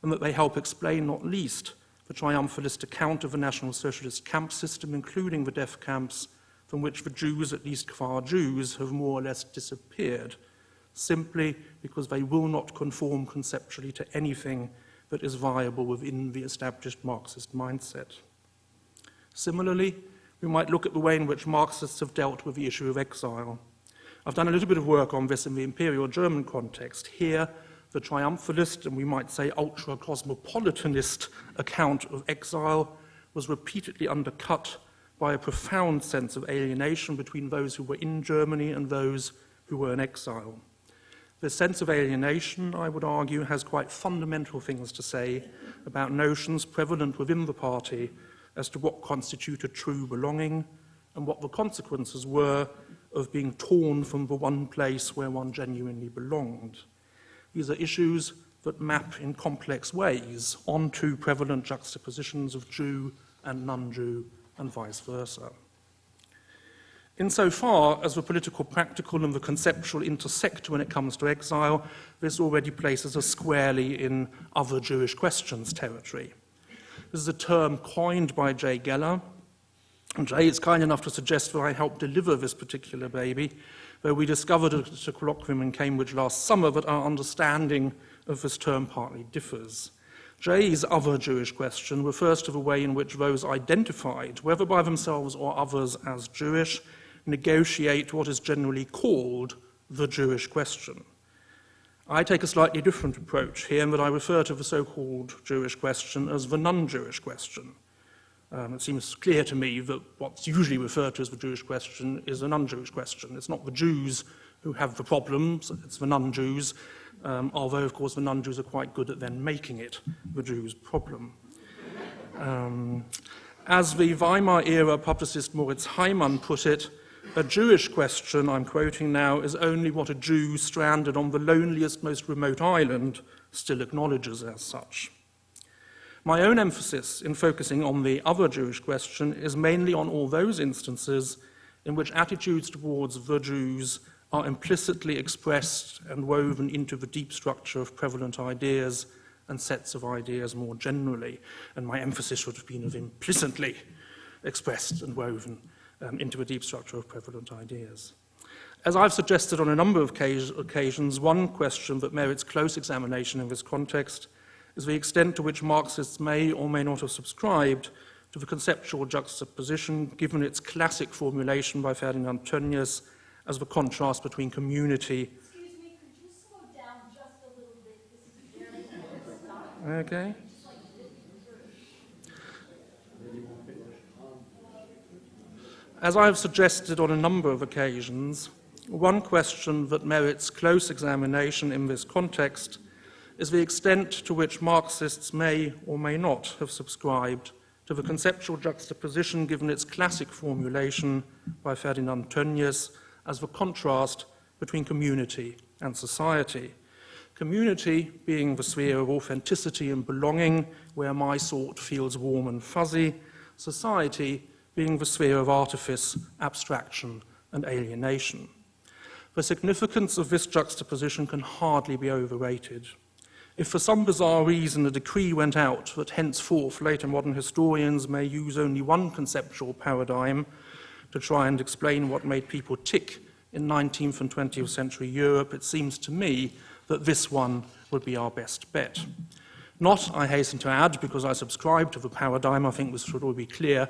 S3: and that they help explain not least the triumphalist account of the National Socialist camp system, including the death camps, from which the Jews, at least Kfar Jews, have more or less disappeared, simply because they will not conform conceptually to anything that is viable within the established Marxist mindset. Similarly, we might look at the way in which Marxists have dealt with the issue of exile. I've done a little bit of work on this in the Imperial German context. Here, the triumphalist, and we might say ultra-cosmopolitanist account of exile was repeatedly undercut by a profound sense of alienation between those who were in Germany and those who were in exile. This sense of alienation, I would argue, has quite fundamental things to say about notions prevalent within the party as to what constituted true belonging and what the consequences were of being torn from the one place where one genuinely belonged. These are issues that map in complex ways onto prevalent juxtapositions of Jew and non-Jew and vice versa. Insofar as the political practical and the conceptual intersect when it comes to exile, this already places us squarely in other Jewish questions territory. This is a term coined by J. Geller, and Jay is kind enough to suggest that I helped deliver this particular baby, though we discovered at a colloquium in Cambridge last summer that our understanding of this term partly differs. Jay's other Jewish question refers to the way in which those identified, whether by themselves or others as Jewish, negotiate what is generally called the Jewish question. I take a slightly different approach here in that I refer to the so-called Jewish question as the non-Jewish question. It seems clear to me that what's usually referred to as the Jewish question is a non-Jewish question. It's not the Jews who have the problems, it's the non-Jews, although, of course, the non-Jews are quite good at then making it the Jews' problem. As the Weimar-era publicist Moritz Heimann put it, a Jewish question, I'm quoting now, is only what a Jew stranded on the loneliest, most remote island still acknowledges as such. My own emphasis in focusing on the other Jewish question is mainly on all those instances in which attitudes towards the Jews are implicitly expressed and woven into the deep structure of prevalent ideas and sets of ideas more generally. And my emphasis should have been of implicitly expressed and woven into a deep structure of prevalent ideas. As I've suggested on a number of occasions, one question that merits close examination in this context is the extent to which Marxists may or may not have subscribed to the conceptual juxtaposition given its classic formulation by Ferdinand Tönnies as the contrast between community.
S4: Excuse me, could you slow down just a little bit? This is very important.
S3: Okay. As I have suggested on a number of occasions, one question that merits close examination in this context is the extent to which Marxists may or may not have subscribed to the conceptual juxtaposition given its classic formulation by Ferdinand Tönnies as the contrast between community and society. Community being the sphere of authenticity and belonging, where my sort feels warm and fuzzy, society being the sphere of artifice, abstraction, and alienation. The significance of this juxtaposition can hardly be overrated. If for some bizarre reason a decree went out that henceforth later modern historians may use only one conceptual paradigm to try and explain what made people tick in 19th and 20th century Europe, it seems to me that this one would be our best bet. Not, I hasten to add, because I subscribe to the paradigm, I think this should all be clear,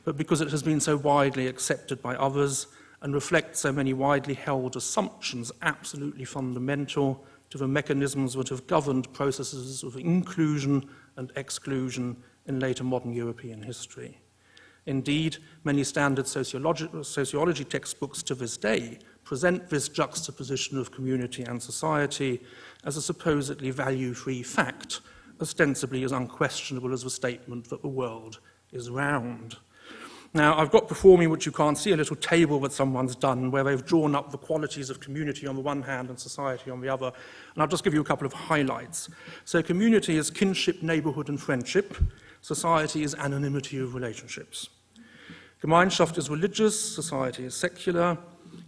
S3: but because it has been so widely accepted by others and reflects so many widely held assumptions absolutely fundamental to the mechanisms that have governed processes of inclusion and exclusion in later modern European history. Indeed, many standard sociology textbooks to this day present this juxtaposition of community and society as a supposedly value-free fact, ostensibly as unquestionable as the statement that the world is round. Now, I've got before me, which you can't see, a little table that someone's done where they've drawn up the qualities of community on the one hand and society on the other, and I'll just give you a couple of highlights. So community is kinship, neighborhood, and friendship. Society is anonymity of relationships. Gemeinschaft is religious, society is secular.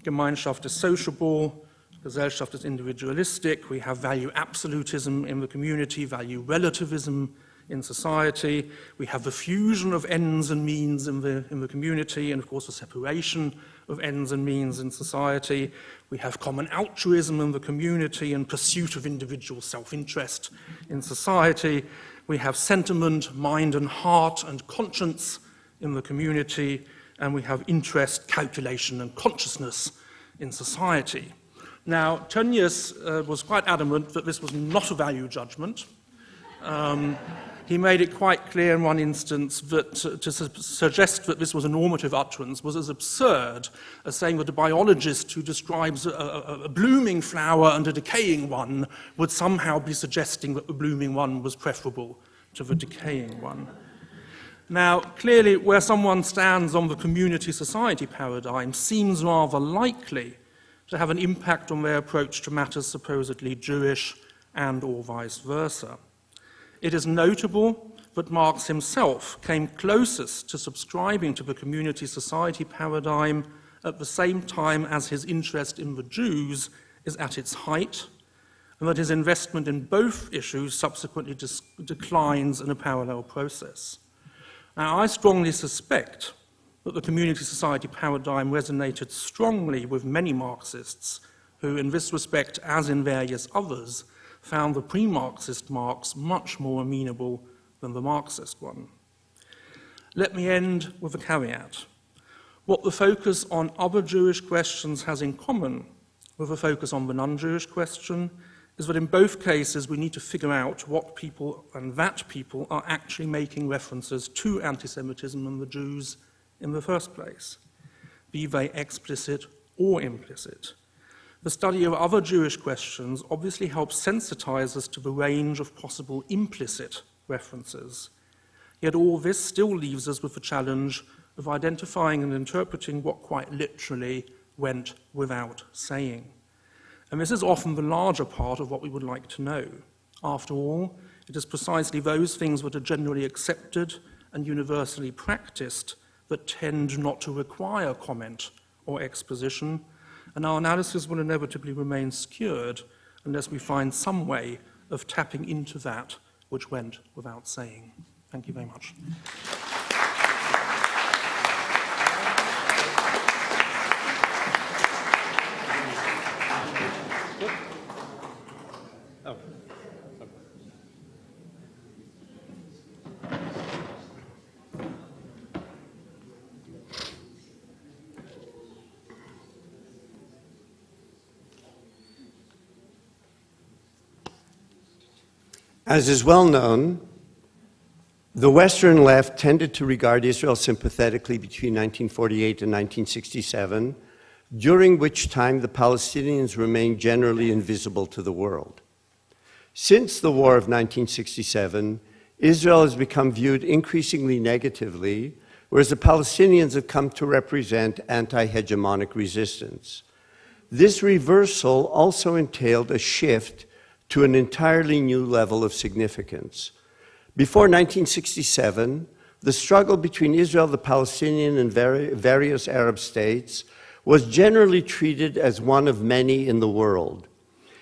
S3: Gemeinschaft is sociable, Gesellschaft is individualistic. We have value absolutism in the community, value relativism in society. We have the fusion of ends and means in the community, and of course the separation of ends and means in society. We have common altruism in the community and pursuit of individual self-interest in society. We have sentiment, mind and heart and conscience in the community, and we have interest, calculation and consciousness in society. Now, Tönnies was quite adamant that this was not a value judgment. He made it quite clear in one instance that to suggest that this was a normative utterance was as absurd as saying that a biologist who describes a blooming flower and a decaying one would somehow be suggesting that the blooming one was preferable to the decaying one. Now, clearly, where someone stands on the community-society paradigm seems rather likely to have an impact on their approach to matters supposedly Jewish and or vice versa. It is notable that Marx himself came closest to subscribing to the community-society paradigm at the same time as his interest in the Jews is at its height, and that his investment in both issues subsequently declines in a parallel process. Now, I strongly suspect that the community-society paradigm resonated strongly with many Marxists who, in this respect, as in various others, found the pre-Marxist Marx much more amenable than the Marxist one. Let me end with a caveat. What the focus on other Jewish questions has in common with the focus on the non-Jewish question is that in both cases we need to figure out what people and that people are actually making references to anti-Semitism and the Jews in the first place, be they explicit or implicit. The study of other Jewish questions obviously helps sensitize us to the range of possible implicit references. Yet all this still leaves us with the challenge of identifying and interpreting what quite literally went without saying. And this is often the larger part of what we would like to know. After all, it is precisely those things that are generally accepted and universally practiced that tend not to require comment or exposition, and our analysis will inevitably remain skewed unless we find some way of tapping into that which went without saying. Thank you very much.
S5: As is well known, the Western left tended to regard Israel sympathetically between 1948 and 1967, during which time the Palestinians remained generally invisible to the world. Since the War of 1967, Israel has become viewed increasingly negatively, whereas the Palestinians have come to represent anti-hegemonic resistance. This reversal also entailed a shift to an entirely new level of significance. Before 1967, the struggle between Israel, the Palestinian, and various Arab states was generally treated as one of many in the world.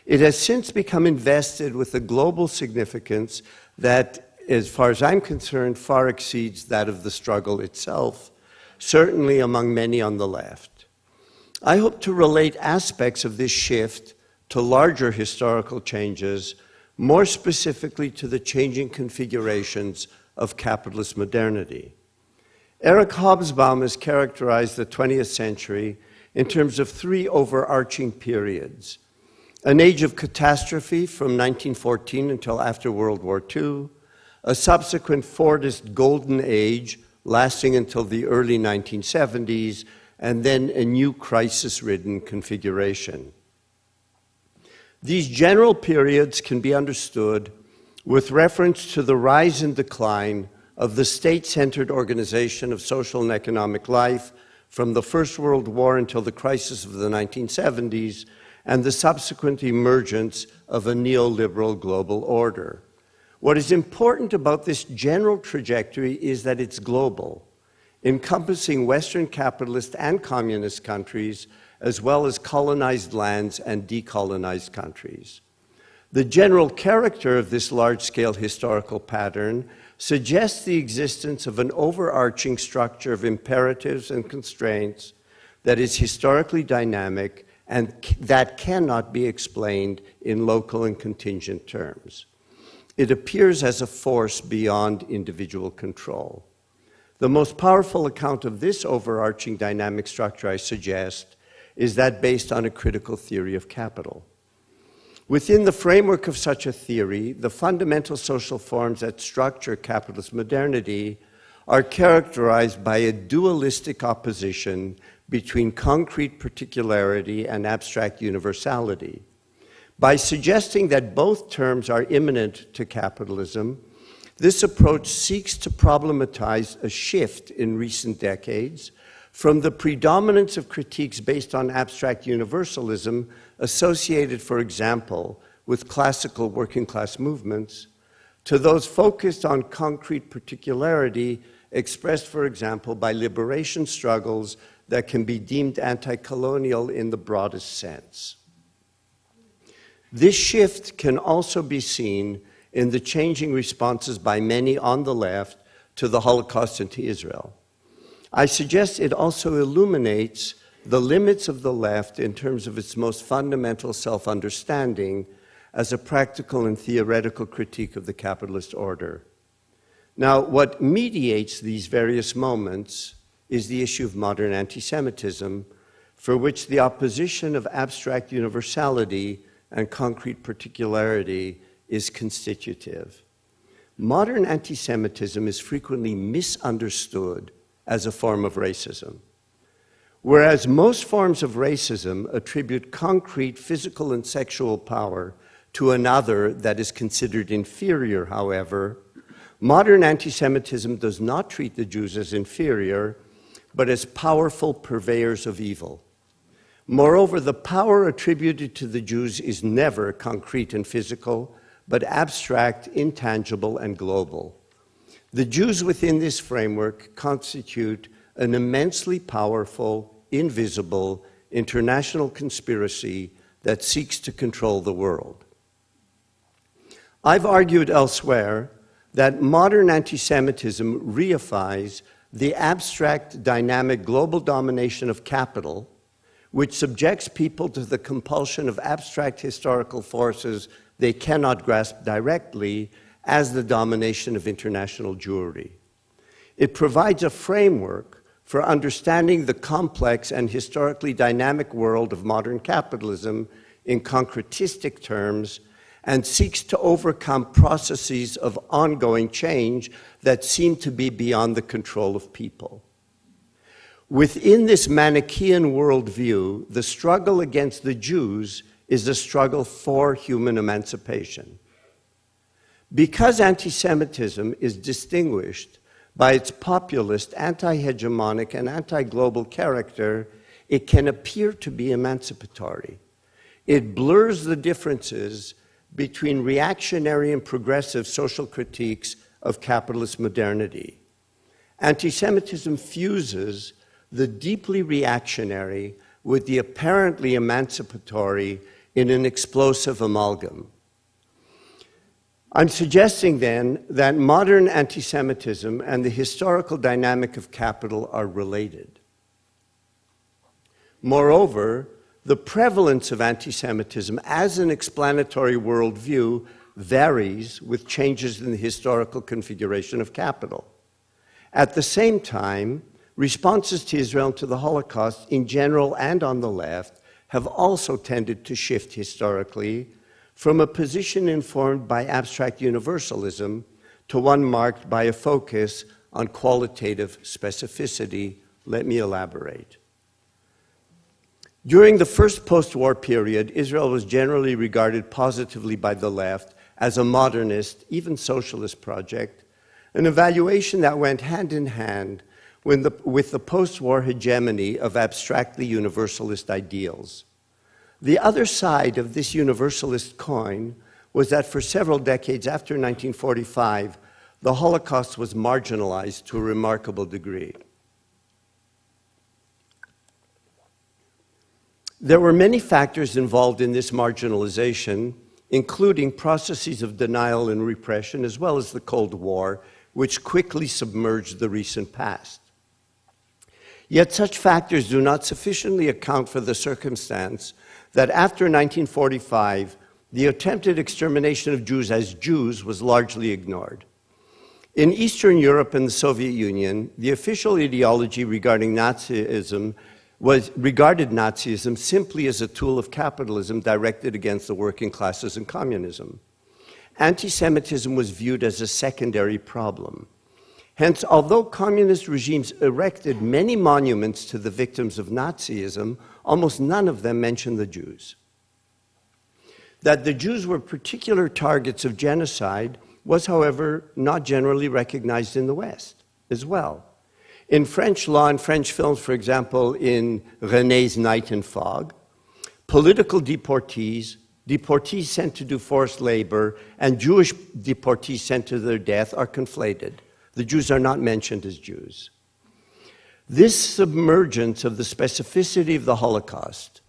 S5: It has since become invested with a global significance that, as far as I'm concerned, far exceeds that of the struggle itself, certainly among many on the left. I hope to relate aspects of this shift to larger historical changes more specifically to the changing configurations of capitalist modernity. Eric Hobsbawm has characterized the 20th century in terms of three overarching periods: an age of catastrophe from 1914 until after World War II, a subsequent Fordist golden age lasting until the early 1970s, and then a new crisis-ridden configuration. These general periods can be understood with reference to the rise and decline of the state-centered organization of social and economic life from the First World War until the crisis of the 1970s, and the subsequent emergence of a neoliberal global order. What is important about this general trajectory is that it's global, encompassing Western capitalist and communist countries, as well as colonized lands and decolonized countries. The general character of this large-scale historical pattern suggests the existence of an overarching structure of imperatives and constraints that is historically dynamic and that cannot be explained in local and contingent terms. It appears as a force beyond individual control. The most powerful account of this overarching dynamic structure, I suggest, is that based on a critical theory of capital. Within the framework of such a theory, the fundamental social forms that structure capitalist modernity are characterized by a dualistic opposition between concrete particularity and abstract universality. By suggesting that both terms are immanent to capitalism, this approach seeks to problematize a shift in recent decades from the predominance of critiques based on abstract universalism associated, for example, with classical working-class movements, to those focused on concrete particularity expressed, for example, by liberation struggles that can be deemed anti-colonial in the broadest sense. This shift can also be seen in the changing responses by many on the left to the Holocaust and to Israel. I suggest it also illuminates the limits of the left in terms of its most fundamental self-understanding as a practical and theoretical critique of the capitalist order. Now, what mediates these various moments is the issue of modern anti-Semitism, for which the opposition of abstract universality and concrete particularity is constitutive. Modern anti-Semitism is frequently misunderstood as a form of racism. Whereas most forms of racism attribute concrete physical and sexual power to another that is considered inferior, however, modern anti-Semitism does not treat the Jews as inferior, but as powerful purveyors of evil. Moreover, the power attributed to the Jews is never concrete and physical, but abstract, intangible, and global. The Jews within this framework constitute an immensely powerful, invisible, international conspiracy that seeks to control the world. I've argued elsewhere that modern anti-Semitism reifies the abstract, dynamic, global domination of capital, which subjects people to the compulsion of abstract historical forces they cannot grasp directly, as the domination of international Jewry. It provides a framework for understanding the complex and historically dynamic world of modern capitalism in concretistic terms, and seeks to overcome processes of ongoing change that seem to be beyond the control of people. Within this Manichaean worldview, the struggle against the Jews is a struggle for human emancipation. Because anti-Semitism is distinguished by its populist, anti-hegemonic, and anti-global character, it can appear to be emancipatory. It blurs the differences between reactionary and progressive social critiques of capitalist modernity. Anti-Semitism fuses the deeply reactionary with the apparently emancipatory in an explosive amalgam. I'm suggesting then that modern anti-Semitism and the historical dynamic of capital are related. Moreover, the prevalence of anti-Semitism as an explanatory worldview varies with changes in the historical configuration of capital. At the same time, responses to Israel and to the Holocaust in general and on the left have also tended to shift historically from a position informed by abstract universalism to one marked by a focus on qualitative specificity. Let me elaborate. During the first post-war period, Israel was generally regarded positively by the left as a modernist, even socialist project, an evaluation that went hand in hand with the post-war hegemony of abstractly universalist ideals. The other side of this universalist coin was that for several decades after 1945, the Holocaust was marginalized to a remarkable degree. There were many factors involved in this marginalization, including processes of denial and repression, as well as the Cold War, which quickly submerged the recent past. Yet such factors do not sufficiently account for the circumstance that after 1945, the attempted extermination of Jews as Jews was largely ignored. In Eastern Europe and the Soviet Union, the official ideology regarding Nazism regarded Nazism simply as a tool of capitalism directed against the working classes and communism. Anti-Semitism was viewed as a secondary problem. Hence, although communist regimes erected many monuments to the victims of Nazism, almost none of them mentioned the Jews. That the Jews were particular targets of genocide was, however, not generally recognized in the West as well. In French law and French films, for example, in René's Night and Fog, political deportees sent to do forced labor, and Jewish deportees sent to their death are conflated. The Jews are not mentioned as Jews. This submergence of the specificity of the Holocaust,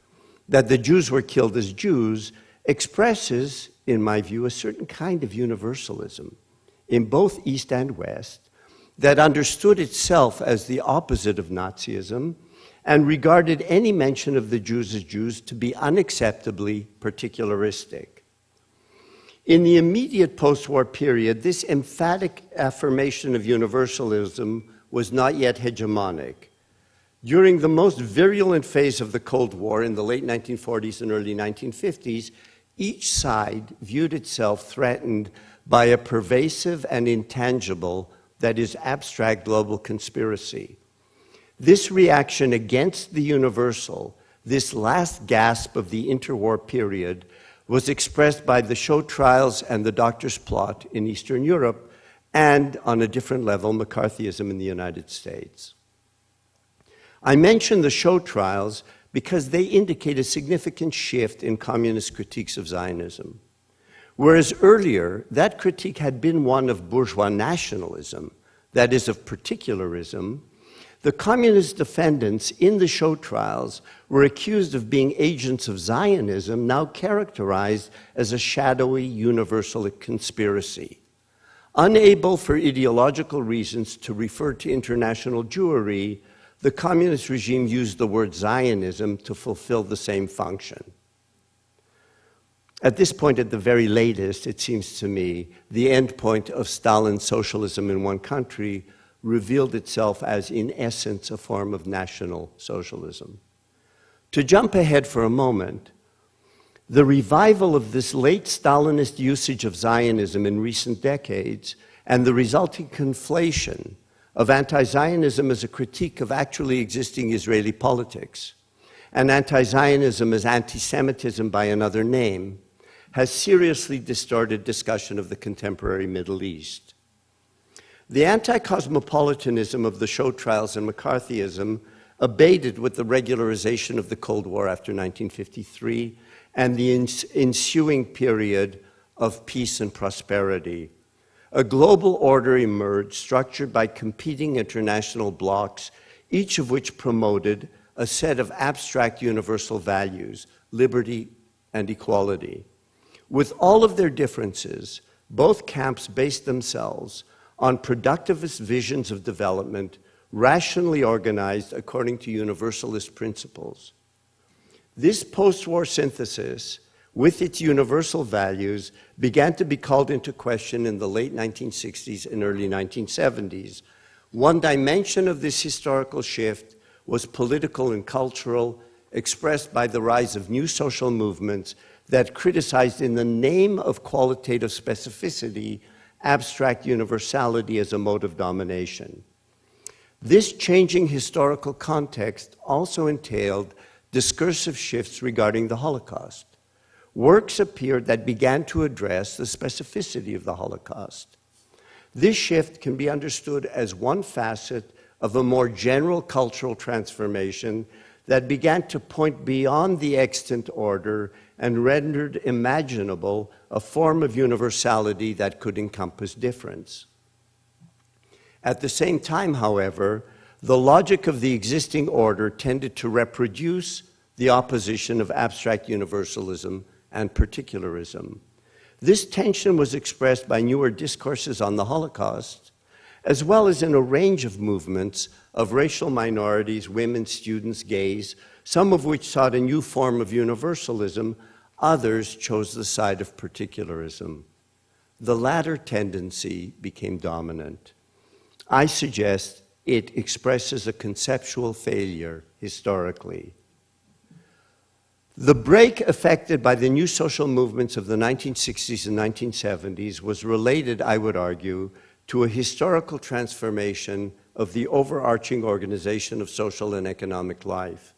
S5: that the Jews were killed as Jews, expresses, in my view, a certain kind of universalism in both East and West that understood itself as the opposite of Nazism and regarded any mention of the Jews as Jews to be unacceptably particularistic. In the immediate post-war period, this emphatic affirmation of universalism was not yet hegemonic. During the most virulent phase of the Cold War in the late 1940s and early 1950s, each side viewed itself threatened by a pervasive and intangible, that is, abstract global conspiracy. This reaction against the universal, this last gasp of the interwar period, was expressed by the show trials and the doctor's plot in Eastern Europe, and on a different level, McCarthyism in the United States. I mention the show trials because they indicate a significant shift in communist critiques of Zionism. Whereas earlier, that critique had been one of bourgeois nationalism, that is, of particularism, the communist defendants in the show trials were accused of being agents of Zionism, now characterized as a shadowy universal conspiracy. Unable for ideological reasons to refer to international Jewry, the communist regime used the word Zionism to fulfill the same function. At this point, at the very latest, it seems to me, the end point of Stalin's socialism in one country revealed itself as, in essence, a form of national socialism. To jump ahead for a moment, the revival of this late Stalinist usage of Zionism in recent decades and the resulting conflation of anti-Zionism as a critique of actually existing Israeli politics and anti-Zionism as anti-Semitism by another name has seriously distorted discussion of the contemporary Middle East. The anti-cosmopolitanism of the show trials and McCarthyism abated with the regularization of the Cold War after 1953 and the ensuing period of peace and prosperity. A global order emerged structured by competing international blocs, each of which promoted a set of abstract universal values, liberty and equality. With all of their differences, both camps based themselves on productivist visions of development, rationally organized according to universalist principles. This post-war synthesis, with its universal values, began to be called into question in the late 1960s and early 1970s. One dimension of this historical shift was political and cultural, expressed by the rise of new social movements that criticized, in the name of qualitative specificity, abstract universality as a mode of domination. This changing historical context also entailed discursive shifts regarding the Holocaust. Works appeared that began to address the specificity of the Holocaust. This shift can be understood as one facet of a more general cultural transformation that began to point beyond the extant order and rendered imaginable a form of universality that could encompass difference. At the same time, however, the logic of the existing order tended to reproduce the opposition of abstract universalism and particularism. This tension was expressed by newer discourses on the Holocaust, as well as in a range of movements of racial minorities, women, students, gays, some of which sought a new form of universalism, others chose the side of particularism. The latter tendency became dominant. I suggest it expresses a conceptual failure historically. The break effected by the new social movements of the 1960s and 1970s was related, I would argue, to a historical transformation of the overarching organization of social and economic life.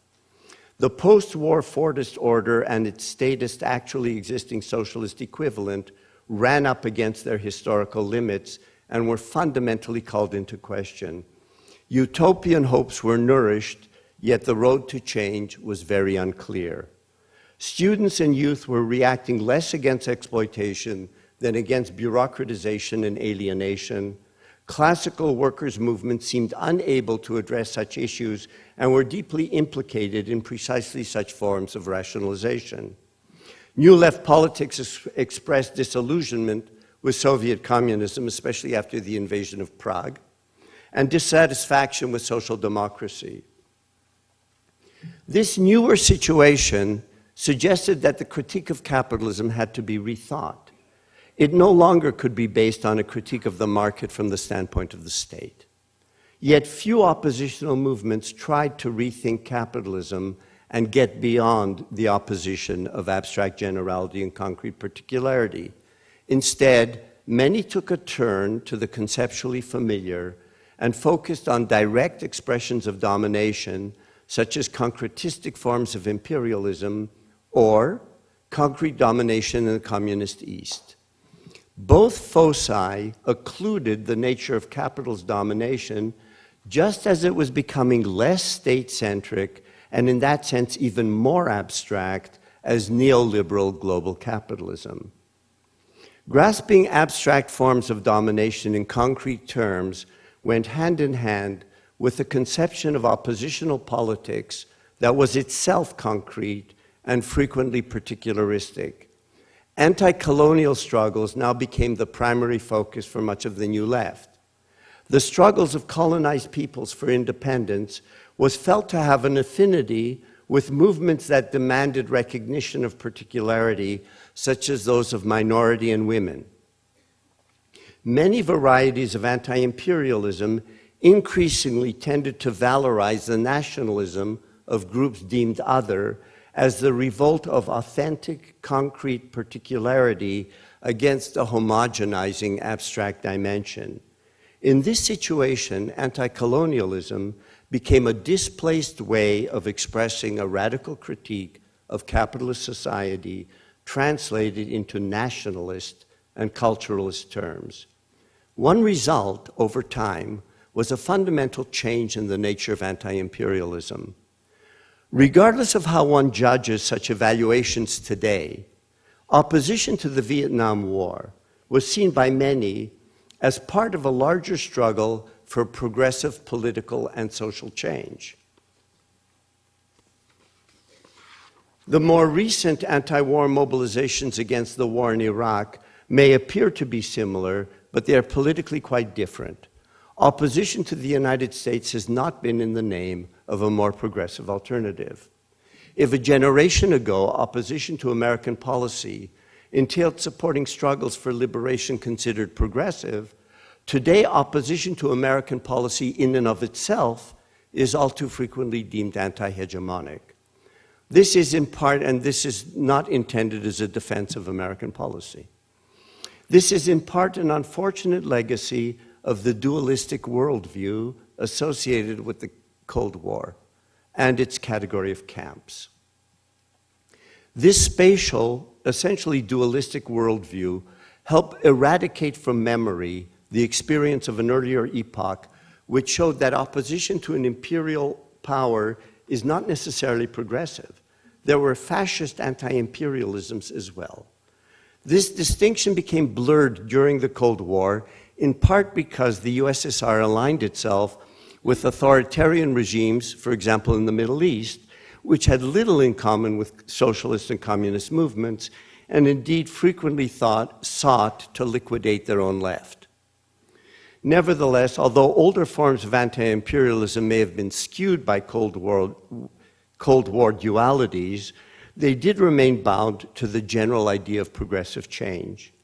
S5: The post-war Fordist order and its statist actually existing socialist equivalent ran up against their historical limits and were fundamentally called into question. Utopian hopes were nourished, yet the road to change was very unclear. Students and youth were reacting less against exploitation than against bureaucratization and alienation. Classical workers' movements seemed unable to address such issues and were deeply implicated in precisely such forms of rationalization. New left politics expressed disillusionment with Soviet communism, especially after the invasion of Prague, and dissatisfaction with social democracy. This newer situation suggested that the critique of capitalism had to be rethought. It no longer could be based on a critique of the market from the standpoint of the state. Yet few oppositional movements tried to rethink capitalism and get beyond the opposition of abstract generality and concrete particularity. Instead, many took a turn to the conceptually familiar and focused on direct expressions of domination, such as concretistic forms of imperialism or concrete domination in the communist East. Both foci occluded the nature of capital's domination, just as it was becoming less state-centric and in that sense even more abstract as neoliberal global capitalism. Grasping abstract forms of domination in concrete terms went hand in hand with the conception of oppositional politics that was itself concrete and frequently particularistic. Anti-colonial struggles now became the primary focus for much of the New Left. The struggles of colonized peoples for independence was felt to have an affinity with movements that demanded recognition of particularity, such as those of minority and women. Many varieties of anti-imperialism increasingly tended to valorize the nationalism of groups deemed other as the revolt of authentic, concrete particularity against a homogenizing abstract dimension. In this situation, anti-colonialism became a displaced way of expressing a radical critique of capitalist society translated into nationalist and culturalist terms. One result, over time, was a fundamental change in the nature of anti-imperialism. Regardless of how one judges such evaluations today, opposition to the Vietnam War was seen by many as part of a larger struggle for progressive political and social change. The more recent anti-war mobilizations against the war in Iraq may appear to be similar, but they are politically quite different. Opposition to the United States has not been in the name of a more progressive alternative. If a generation ago opposition to American policy entailed supporting struggles for liberation considered progressive, today opposition to American policy in and of itself is all too frequently deemed anti-hegemonic. This is in part, and this is not intended as a defense of American policy. This is in part an unfortunate legacy of the dualistic worldview associated with the Cold War and its category of camps. This spatial, essentially dualistic worldview helped eradicate from memory the experience of an earlier epoch which showed that opposition to an imperial power is not necessarily progressive. There were fascist anti-imperialisms as well. This distinction became blurred during the Cold War, in part because the USSR aligned itself with authoritarian regimes, for example in the Middle East, which had little in common with socialist and communist movements, and indeed frequently sought to liquidate their own left. Nevertheless, although older forms of anti-imperialism may have been skewed by Cold War dualities, they did remain bound to the general idea of progressive change.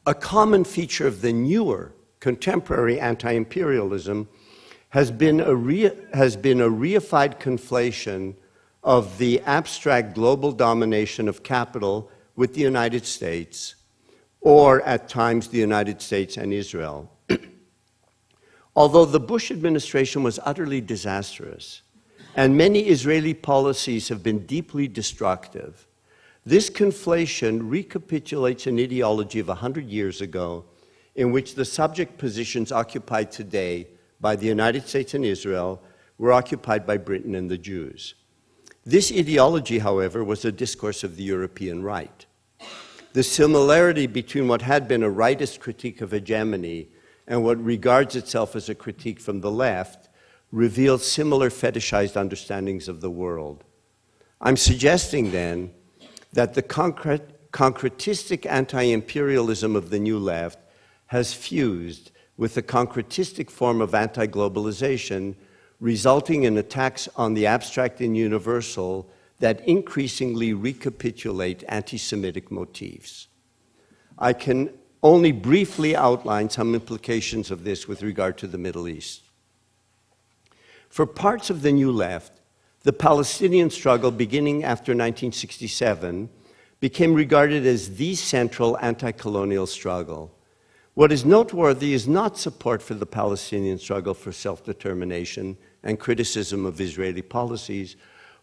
S5: A common feature of the newer, contemporary anti-imperialism has been a reified conflation of the abstract global domination of capital with the United States, or at times the United States and Israel. Although the Bush administration was utterly disastrous, and many Israeli policies have been deeply destructive, this conflation recapitulates an ideology of 100 years ago in which the subject positions occupied today by the United States and Israel were occupied by Britain and the Jews. This ideology, however, was a discourse of the European right. The similarity between what had been a rightist critique of hegemony and what regards itself as a critique from the left reveals similar fetishized understandings of the world. I'm suggesting then that the concretistic anti-imperialism of the new left has fused with the concretistic form of anti-globalization, resulting in attacks on the abstract and universal that increasingly recapitulate anti-Semitic motifs. I can only briefly outline some implications of this with regard to the Middle East. For parts of the new left, the Palestinian struggle beginning after 1967 became regarded as the central anti-colonial struggle. What is noteworthy is not support for the Palestinian struggle for self-determination and criticism of Israeli policies.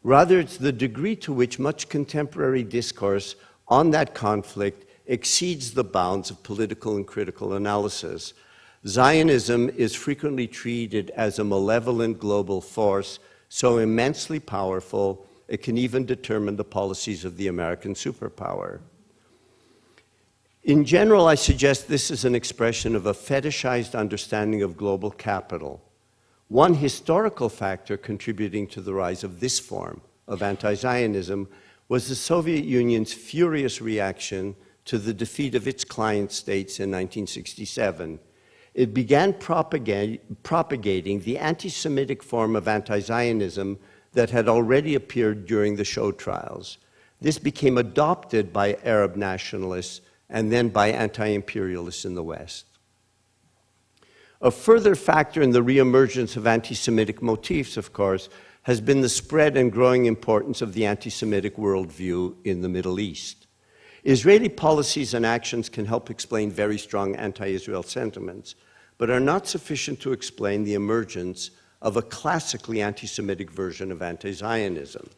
S5: Rather, it's the degree to which much contemporary discourse on that conflict exceeds the bounds of political and critical analysis. Zionism is frequently treated as a malevolent global force so immensely powerful it can even determine the policies of the American superpower. In general, I suggest this is an expression of a fetishized understanding of global capital. One historical factor contributing to the rise of this form of anti-Zionism was the Soviet Union's furious reaction to the defeat of its client states in 1967. It began propagating the anti-Semitic form of anti-Zionism that had already appeared during the show trials. This became adopted by Arab nationalists and then by anti-imperialists in the West. A further factor in the reemergence of anti-Semitic motifs, of course, has been the spread and growing importance of the anti-Semitic worldview in the Middle East. Israeli policies and actions can help explain very strong anti-Israel sentiments, but are not sufficient to explain the emergence of a classically anti-Semitic version of anti-Zionism.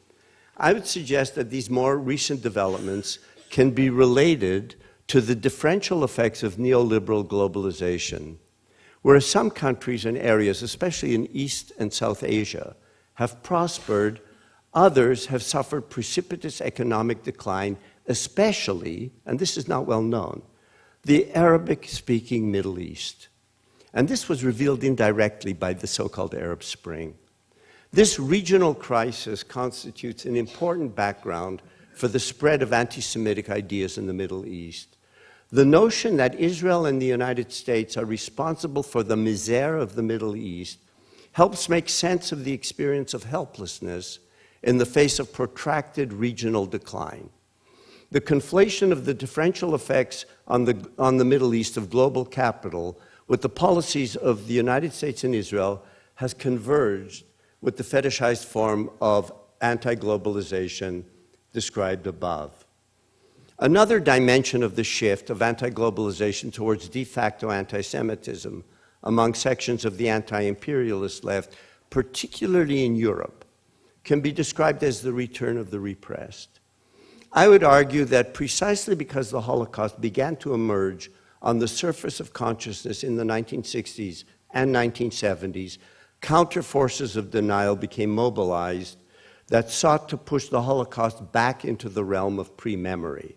S5: I would suggest that these more recent developments can be related to the differential effects of neoliberal globalization, whereas some countries and areas, especially in East and South Asia, have prospered, others have suffered precipitous economic decline, especially, and this is not well known, the Arabic-speaking Middle East. And this was revealed indirectly by the so-called Arab Spring. This regional crisis constitutes an important background for the spread of anti-Semitic ideas in the Middle East. The notion that Israel and the United States are responsible for the misère of the Middle East helps make sense of the experience of helplessness in the face of protracted regional decline. The conflation of the differential effects on the Middle East of global capital with the policies of the United States and Israel has converged with the fetishized form of anti-globalization described above. Another dimension of the shift of anti-globalization towards de facto anti-Semitism among sections of the anti-imperialist left, particularly in Europe, can be described as the return of the repressed. I would argue that precisely because the Holocaust began to emerge on the surface of consciousness in the 1960s and 1970s, counter forces of denial became mobilized that sought to push the Holocaust back into the realm of pre-memory.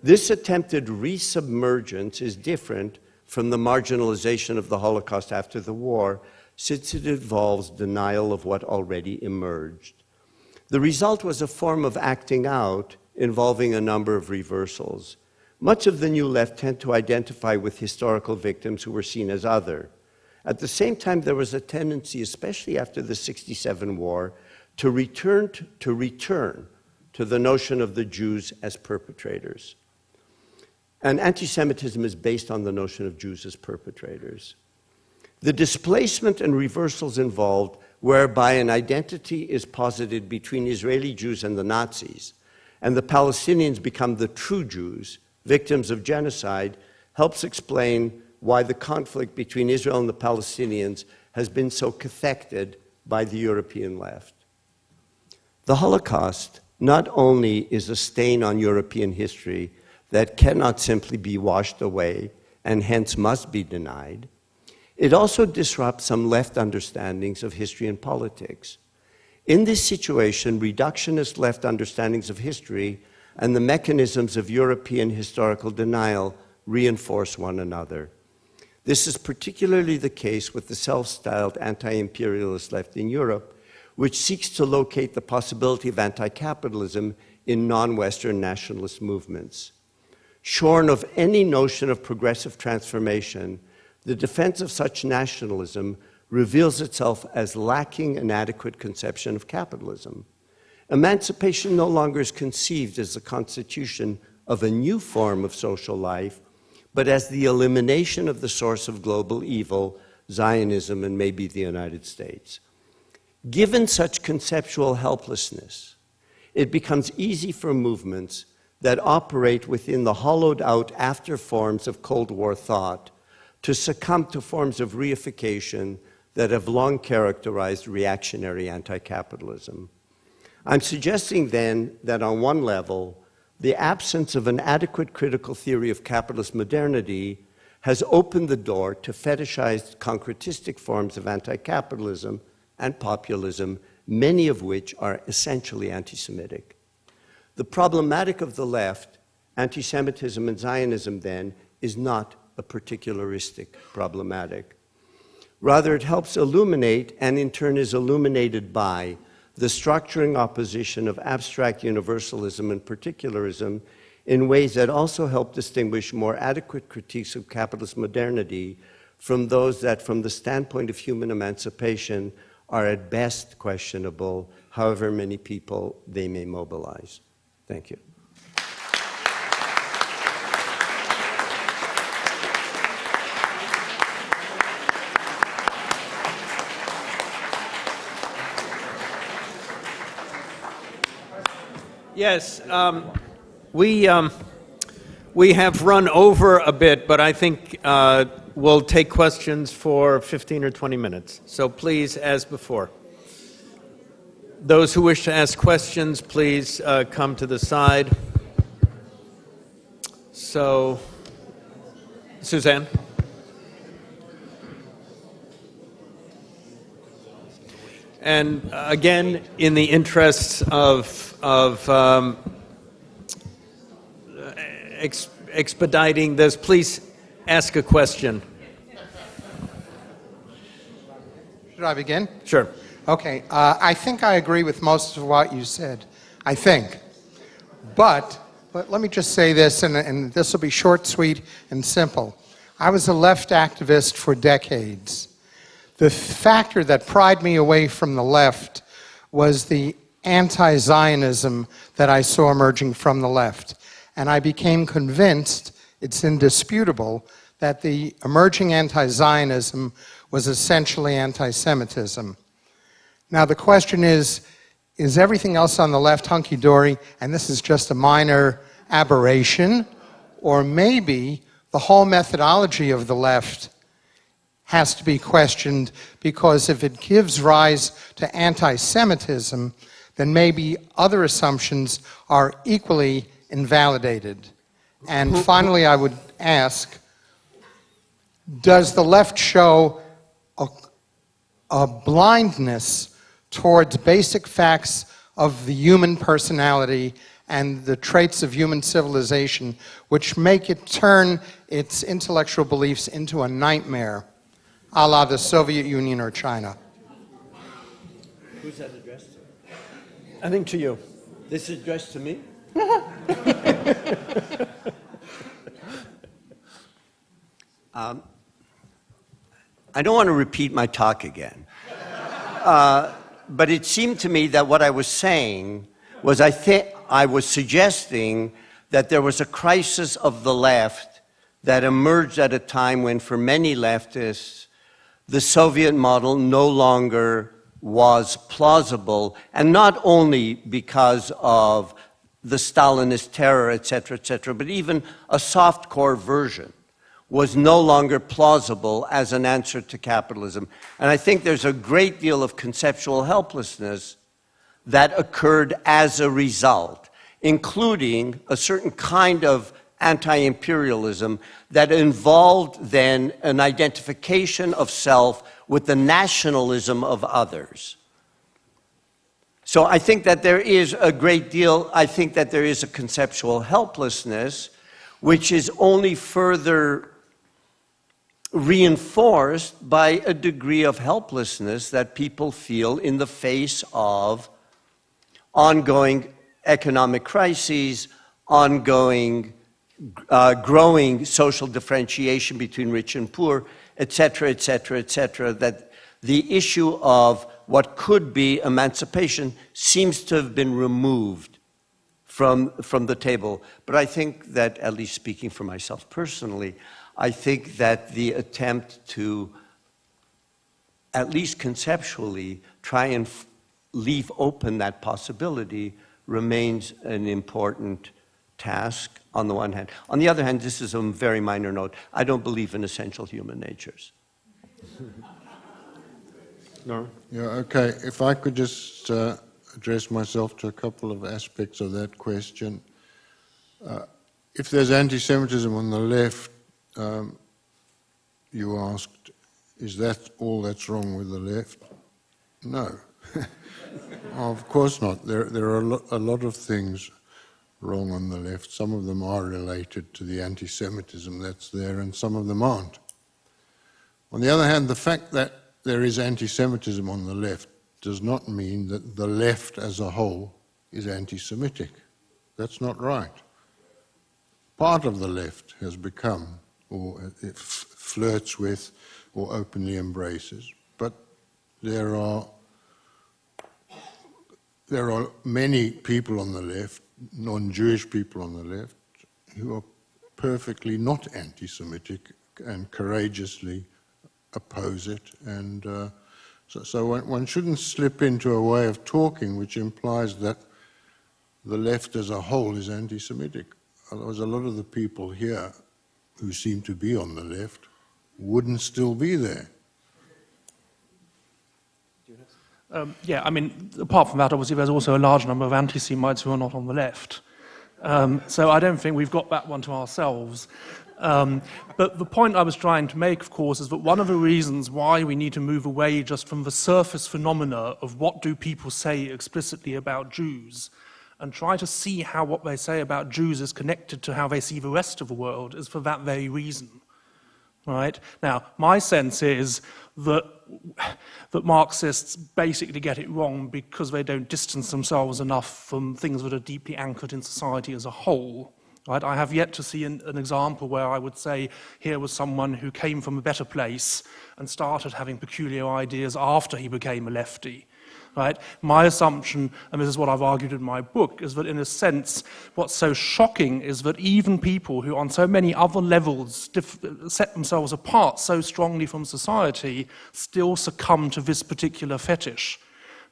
S5: This attempted resubmergence is different from the marginalization of the Holocaust after the war, since it involves denial of what already emerged. The result was a form of acting out involving a number of reversals. Much of the New Left tend to identify with historical victims who were seen as other. At the same time, there was a tendency, especially after the '67 war, to return to the notion of the Jews as perpetrators. And anti-Semitism is based on the notion of Jews as perpetrators. The displacement and reversals involved, whereby an identity is posited between Israeli Jews and the Nazis, and the Palestinians become the true Jews, victims of genocide, helps explain why the conflict between Israel and the Palestinians has been so cathected by the European left. The Holocaust not only is a stain on European history that cannot simply be washed away and hence must be denied, it also disrupts some left understandings of history and politics. In this situation, reductionist left understandings of history and the mechanisms of European historical denial reinforce one another. This is particularly the case with the self-styled anti-imperialist left in Europe, which seeks to locate the possibility of anti-capitalism in non-Western nationalist movements. Shorn of any notion of progressive transformation, the defense of such nationalism reveals itself as lacking an adequate conception of capitalism. Emancipation no longer is conceived as the constitution of a new form of social life, but as the elimination of the source of global evil, Zionism, and maybe the United States. Given such conceptual helplessness, it becomes easy for movements that operate within the hollowed-out after-forms of Cold War thought to succumb to forms of reification that have long characterized reactionary anti-capitalism. I'm suggesting then that on one level, the absence of an adequate critical theory of capitalist modernity has opened the door to fetishized concretistic forms of anti-capitalism and populism, many of which are essentially anti-Semitic. The problematic of the left, anti-Semitism and Zionism then, is not a particularistic problematic. Rather, it helps illuminate, and in turn is illuminated by, the structuring opposition of abstract universalism and particularism in ways that also help distinguish more adequate critiques of capitalist modernity from those that, from the standpoint of human emancipation, are at best questionable, however many people they may mobilize. Thank you.
S1: Yes, we have run over a bit, but I think we'll take questions for 15 or 20 minutes. So please, as before. Those who wish to ask questions, please come to the side. So, Suzanne? And again, in the interests of expediting this, please ask a question.
S6: Should I begin?
S1: Sure.
S6: Okay. I think I agree with most of what you said. I think. But let me just say this, and this will be short, sweet, and simple. I was a left activist for decades. The factor that pried me away from the left was the anti-Zionism that I saw emerging from the left. And I became convinced, it's indisputable, that the emerging anti-Zionism was essentially anti-Semitism. Now the question is everything else on the left hunky-dory, and this is just a minor aberration, or maybe the whole methodology of the left has to be questioned, because if it gives rise to anti-Semitism, then maybe other assumptions are equally invalidated. And finally, I would ask, does the left show a blindness towards basic facts of the human personality and the traits of human civilization, which make it turn its intellectual beliefs into a nightmare, a la the Soviet Union or China?
S5: Who's that addressed to?
S1: I think to you.
S5: This is addressed to me? I don't want to repeat my talk again. But it seemed to me that what I was saying was I was suggesting that there was a crisis of the left that emerged at a time when, for many leftists, the Soviet model no longer was plausible, and not only because of the Stalinist terror, et cetera, but even a soft-core version was no longer plausible as an answer to capitalism. And I think there's a great deal of conceptual helplessness that occurred as a result, including a certain kind of anti-imperialism that involved then an identification of self with the nationalism of others. So I think that there is a great deal, I think that there is a conceptual helplessness which is only further reinforced by a degree of helplessness that people feel in the face of ongoing economic crises, ongoing growing social differentiation between rich and poor, et cetera, that the issue of what could be emancipation seems to have been removed from the table. But I think that, at least speaking for myself personally, I think that the attempt to, at least conceptually, try and leave open that possibility remains an important task on the one hand. On the other hand, this is a very minor note. I don't believe in essential human natures.
S1: No.
S2: Yeah, okay. If I could just address myself to a couple of aspects of that question. If there's anti-Semitism on the left, you asked, is that all that's wrong with the left? No. Of course not. There are a lot of things wrong on the left. Some of them are related to the anti-Semitism that's there, and some of them aren't. On the other hand, the fact that there is anti-Semitism on the left does not mean that the left as a whole is anti-Semitic. That's not right. Part of the left has become, or it flirts with, or openly embraces, but there are many people on the left, non-Jewish people on the left, who are perfectly not anti-Semitic and courageously oppose it. And so one shouldn't slip into a way of talking which implies that the left as a whole is anti-Semitic. Otherwise, a lot of the people here who seem to be on the left wouldn't still be there.
S3: Yeah, I mean, apart from that, obviously, there's also a large number of anti-Semites who are not on the left. So I don't think we've got that one to ourselves. But the point I was trying to make, of course, is that one of the reasons why we need to move away just from the surface phenomena of what do people say explicitly about Jews, and try to see how what they say about Jews is connected to how they see the rest of the world, is for that very reason. Right? Now, my sense is that Marxists basically get it wrong because they don't distance themselves enough from things that are deeply anchored in society as a whole. Right? I have yet to see an example where I would say here was someone who came from a better place and started having peculiar ideas after he became a lefty. Right? My assumption, and this is what I've argued in my book, is that in a sense, what's so shocking is that even people who on so many other levels set themselves apart so strongly from society still succumb to this particular fetish.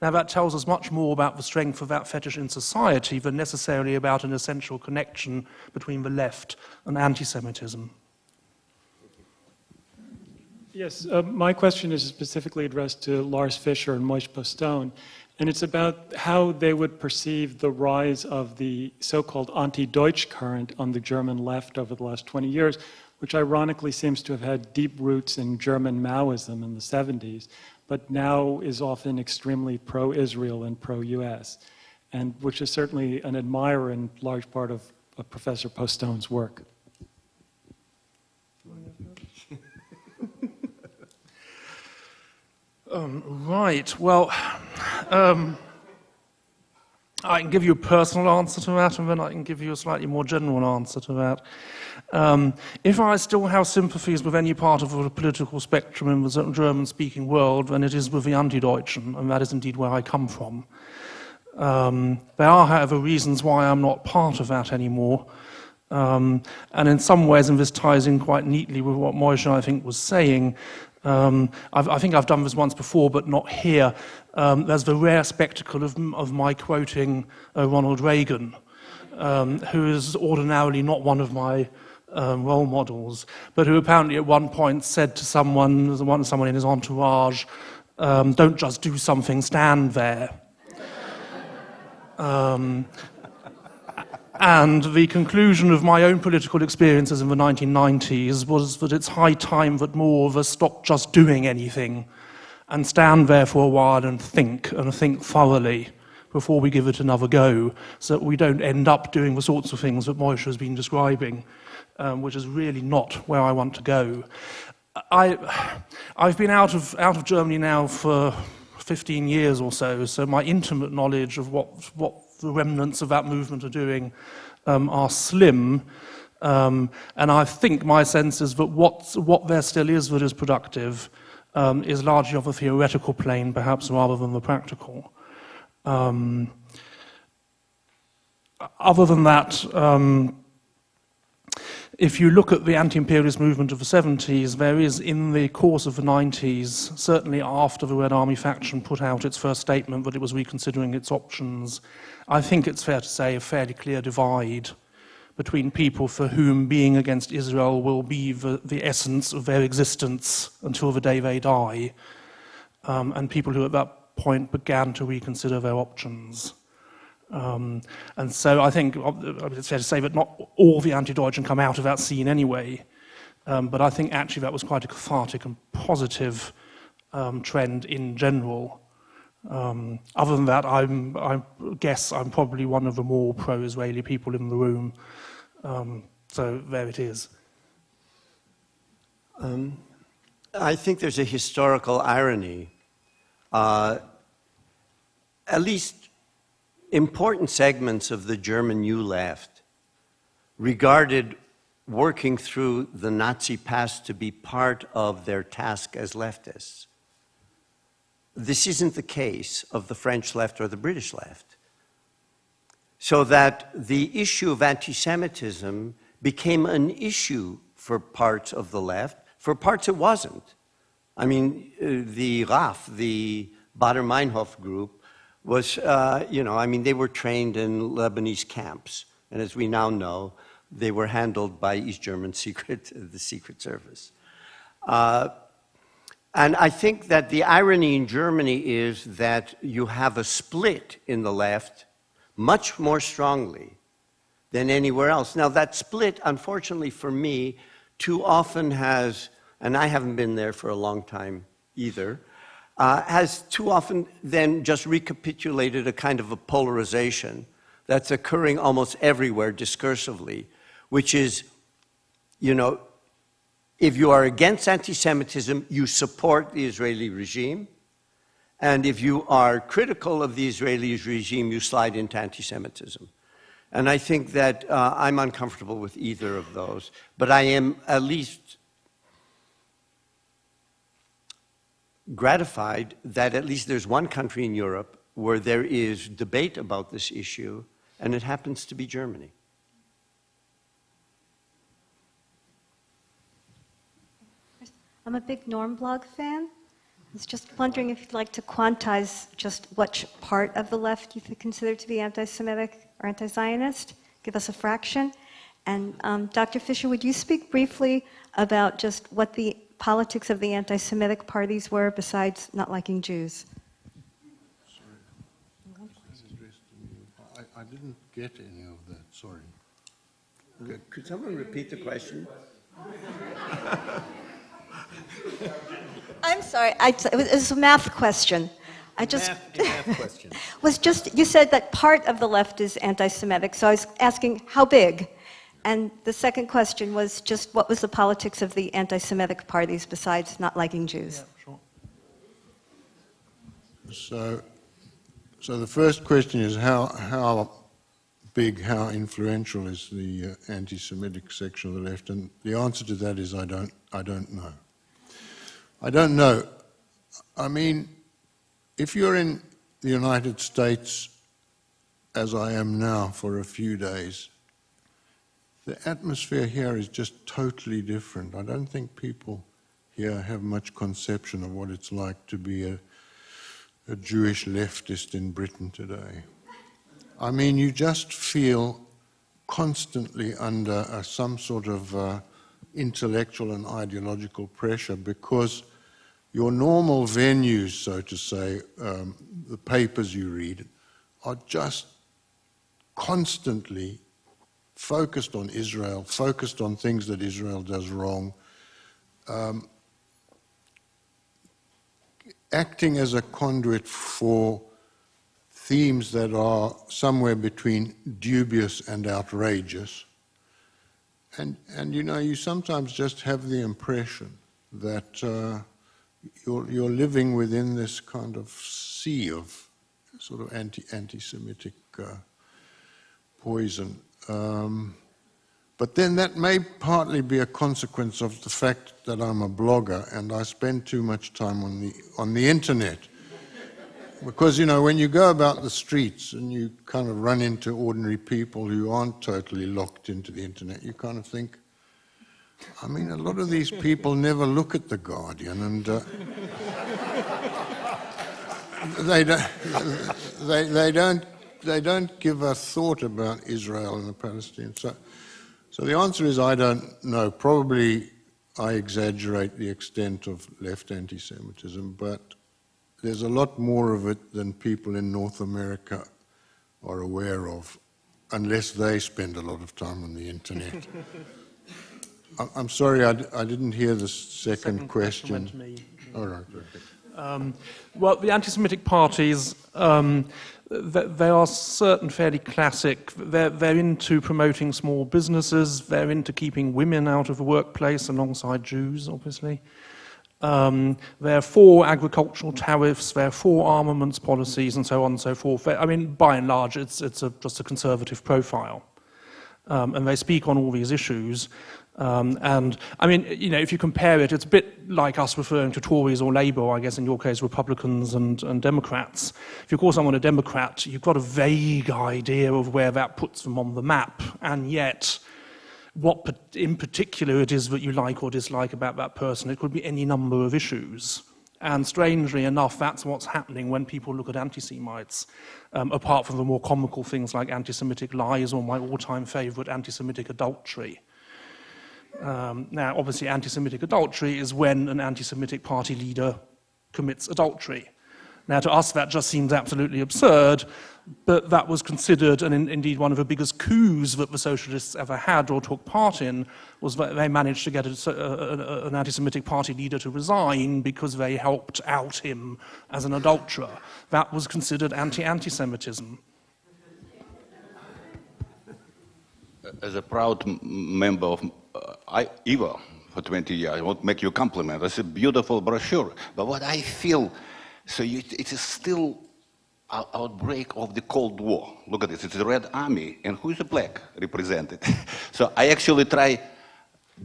S3: Now that tells us much more about the strength of that fetish in society than necessarily about an essential connection between the left and anti-Semitism.
S7: Yes, my question is specifically addressed to Lars Fischer and Moishe Postone, and it's about how they would perceive the rise of the so-called anti-Deutsch current on the German left over the last 20 years, which ironically seems to have had deep roots in German Maoism in the 70s, but now is often extremely pro-Israel and pro-US, and which is certainly an admirer in large part of Professor Postone's work.
S3: Right, well, I can give you a personal answer to that, and then I can give you a slightly more general answer to that. If I still have sympathies with any part of the political spectrum in the German-speaking world, then it is with the Anti-Deutschen, and that is indeed where I come from. There are, however, reasons why I'm not part of that anymore. And in some ways, and this ties in quite neatly with what Moishe, I think, was saying, I think I've done this once before, but not here. There's the rare spectacle of my quoting Ronald Reagan, who is ordinarily not one of my role models, but who apparently at one point said to someone in his entourage, "Don't just do something, stand there." And the conclusion of my own political experiences in the 1990s was that it's high time that more of us stop just doing anything and stand there for a while and think thoroughly before we give it another go, so that we don't end up doing the sorts of things that Moishe has been describing, which is really not where I want to go. I've been out of Germany now for 15 years or so, so my intimate knowledge of what the remnants of that movement are doing are slim, and I think my sense is that what there still is that is productive is largely of a theoretical plane, perhaps, rather than the practical. Other than that, if you look at the anti-imperialist movement of the 70s, there is, in the course of the 90s, certainly after the Red Army faction put out its first statement that it was reconsidering its options, I think it's fair to say a fairly clear divide between people for whom being against Israel will be the essence of their existence until the day they die, and people who at that point began to reconsider their options. And so I think it's fair to say that not all the anti-Deutschen come out of that scene anyway, but I think actually that was quite a cathartic and positive trend in general. Other than that, I guess I'm probably one of the more pro-Israeli people in the room, so there it is.
S5: I think there's a historical irony. At least important segments of the German New Left regarded working through the Nazi past to be part of their task as leftists. This isn't the case of the French left or the British left. So that the issue of anti-Semitism became an issue for parts of the left. For parts it wasn't. I mean, the RAF, the Baader-Meinhof group, was, they were trained in Lebanese camps. And as we now know, they were handled by East German the Secret Service. And I think that the irony in Germany is that you have a split in the left much more strongly than anywhere else. Now, that split, unfortunately for me, too often has, and I haven't been there for a long time either, has too often then just recapitulated a kind of a polarization that's occurring almost everywhere discursively, which is, if you are against anti-Semitism, you support the Israeli regime, and if you are critical of the Israeli regime, you slide into anti-Semitism. And I think that I'm uncomfortable with either of those. But I am at least gratified that at least there's one country in Europe where there is debate about this issue, and it happens to be Germany.
S8: I'm a big Norm Blog fan. I was just wondering if you'd like to quantize just which part of the left you consider to be anti-Semitic or anti-Zionist. Give us a fraction. And Dr. Fischer, would you speak briefly about just what the politics of the anti-Semitic parties were besides not liking Jews?
S2: I didn't get any of that, sorry.
S5: Could someone repeat the question?
S8: I'm sorry, it was a math question.
S1: Math question.
S8: Was just, you said that part of the left is anti-Semitic, so I was asking how big? And the second question was just what was the politics of the anti-Semitic parties besides not liking Jews?
S3: Yeah, sure.
S2: So the first question is how big, how influential is the anti-Semitic section of the left? And the answer to that is I don't know. I don't know. I mean, if you're in the United States, as I am now for a few days, the atmosphere here is just totally different. I don't think people here have much conception of what it's like to be a Jewish leftist in Britain today. I mean, you just feel constantly under some sort of intellectual and ideological pressure because your normal venues, so to say, the papers you read, are just constantly focused on Israel, focused on things that Israel does wrong, acting as a conduit for themes that are somewhere between dubious and outrageous. And you know, you sometimes just have the impression that you're living within this kind of sea of sort of anti-Semitic poison. But then that may partly be a consequence of the fact that I'm a blogger and I spend too much time on the internet. Because, you know, when you go about the streets and you kind of run into ordinary people who aren't totally locked into the internet, you kind of think, I mean, a lot of these people never look at The Guardian, and they don't give a thought about Israel and the Palestinians. So the answer is I don't know. Probably I exaggerate the extent of left anti-Semitism, but there's a lot more of it than people in North America are aware of, unless they spend a lot of time on the internet. I'm sorry, I didn't hear the second question.
S3: Went to me.
S2: All right. Okay.
S3: Well, the anti-Semitic parties, they are certain fairly classic. They're into promoting small businesses. They're into keeping women out of the workplace alongside Jews, obviously. They're for agricultural tariffs. They're for armaments policies and so on and so forth. I mean, by and large, it's just a conservative profile. And they speak on all these issues. And I mean, you know, if you compare it, it's a bit like us referring to Tories or Labour, or I guess in your case, Republicans and Democrats. If you call someone a Democrat, you've got a vague idea of where that puts them on the map, and yet what in particular it is that you like or dislike about that person. It could be any number of issues. And strangely enough, that's what's happening when people look at anti-Semites, apart from the more comical things like anti-Semitic lies or my all-time favourite, anti-Semitic adultery. Now, obviously, anti-Semitic adultery is when an anti-Semitic party leader commits adultery. Now, to us, that just seems absolutely absurd, but that was considered, and indeed one of the biggest coups that the socialists ever had or took part in, was that they managed to get an anti-Semitic party leader to resign because they helped out him as an adulterer. That was considered anti-Semitism.
S9: As a proud member of YIVO for 20 years, I want to make you a compliment. It's a beautiful brochure. But what I feel, it is still outbreak of the Cold War. Look at this, it's the Red Army, and who is the black represented? So I actually try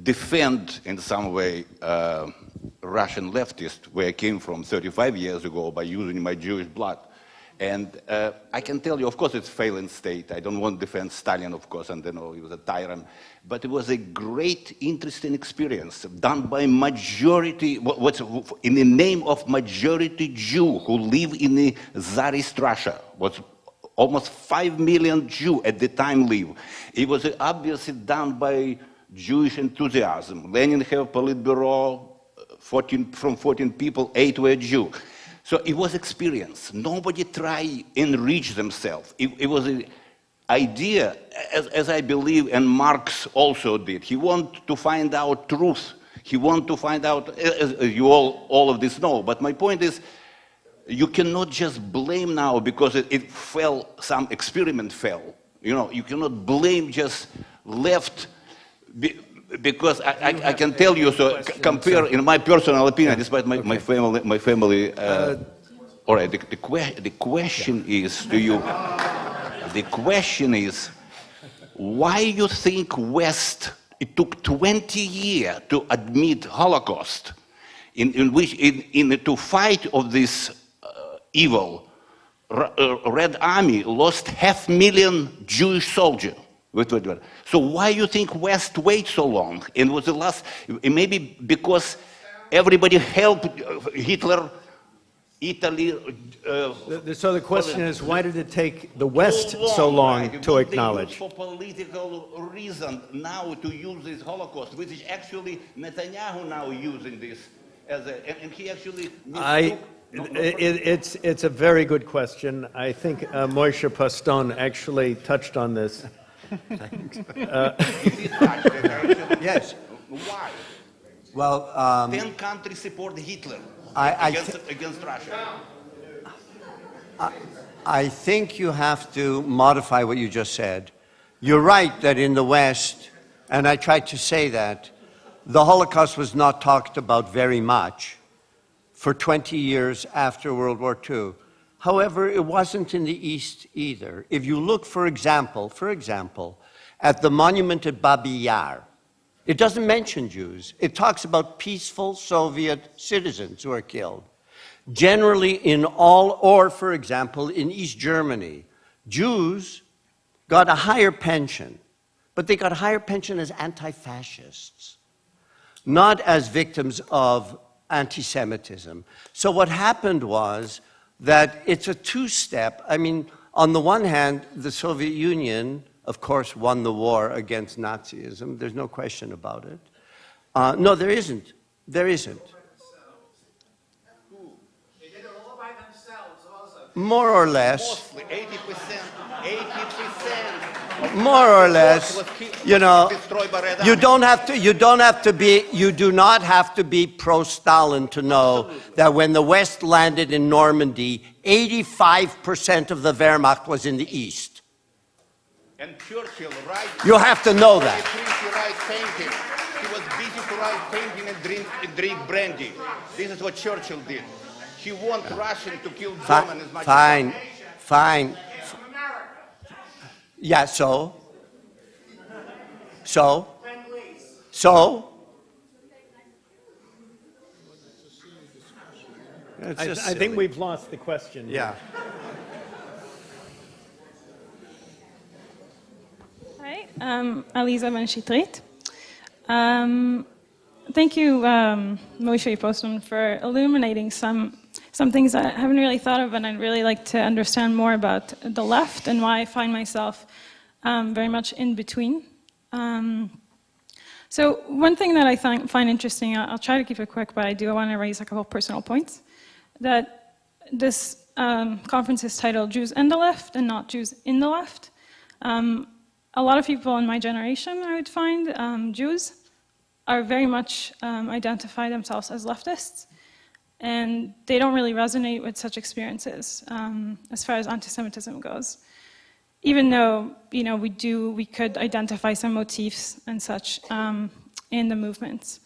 S9: defend in some way Russian leftist, where I came from 35 years ago by using my Jewish blood. And I can tell you, of course, it's a failing state. I don't want to defend Stalin, of course, and then he was a tyrant. But it was a great, interesting experience done by majority, in the name of majority Jew who live in the Tsarist Russia. Was almost 5 million Jew at the time live. It was obviously done by Jewish enthusiasm. Lenin had a Politburo, from 14 people, 8 were Jew. So it was experience. Nobody tried enrich themselves. It was an idea, as I believe, and Marx also did. He wanted to find out truth. He wanted to find out, as you all of this know. But my point is, you cannot just blame now because it fell, some experiment fell. You know, you cannot blame just left. Because I can tell you, so compare, in my personal opinion, despite my family, all right, the question is to you, the question is, why you think West, it took 20 years to admit Holocaust, in which, to fight of this evil, Red Army lost 500,000 Jewish soldiers. So why you think West wait so long? And was the last, maybe because everybody helped Hitler, Italy.
S1: So the question is, why did it take the West so long to acknowledge?
S9: For political reason now to use this Holocaust, which is actually Netanyahu now using this as a, and he actually.
S1: It's a very good question. I think Moishe Postone actually touched on this.
S5: Yes.
S9: Why?
S5: Well,
S9: 10 countries support Hitler against Russia.
S5: I think you have to modify what you just said. You're right that in the West, and I tried to say that, the Holocaust was not talked about very much for 20 years after World War II. However, it wasn't in the East either. If you look, for example, at the monument at Babi Yar, it doesn't mention Jews. It talks about peaceful Soviet citizens who are killed. Generally for example, in East Germany, Jews got a higher pension, but they got a higher pension as anti-fascists, not as victims of anti-Semitism. So what happened was that it's a two-step. I mean, on the one hand, the Soviet Union, of course, won the war against Nazism. There's no question about it. No, there isn't. There isn't.
S10: They did it all by themselves also.
S5: More or less.
S9: Mostly 80%.
S5: More or less, you know, you do not have to be pro-Stalin to know that when the West landed in Normandy, 85% of the Wehrmacht was in the East.
S9: And Churchill, right?
S5: You have to know that.
S9: He was busy to write painting and drink brandy. This is what Churchill did. He wanted Russians to kill Germans as much as
S5: Fine. Yeah, so?
S1: I think we've lost the question.
S5: Yeah.
S11: Hi, Aliza Ben-Shitrit. Thank you, Moishe Postone, for illuminating some things I haven't really thought of, and I'd really like to understand more about the left and why I find myself very much in between. So one thing that I find interesting, I'll try to keep it quick, but I want to raise a couple of personal points, that this conference is titled Jews and the Left and not Jews in the Left. A lot of people in my generation, I would find, Jews, are very much identify themselves as leftists, and they don't really resonate with such experiences as far as anti-Semitism goes. Even though, we could identify some motifs and such in the movements.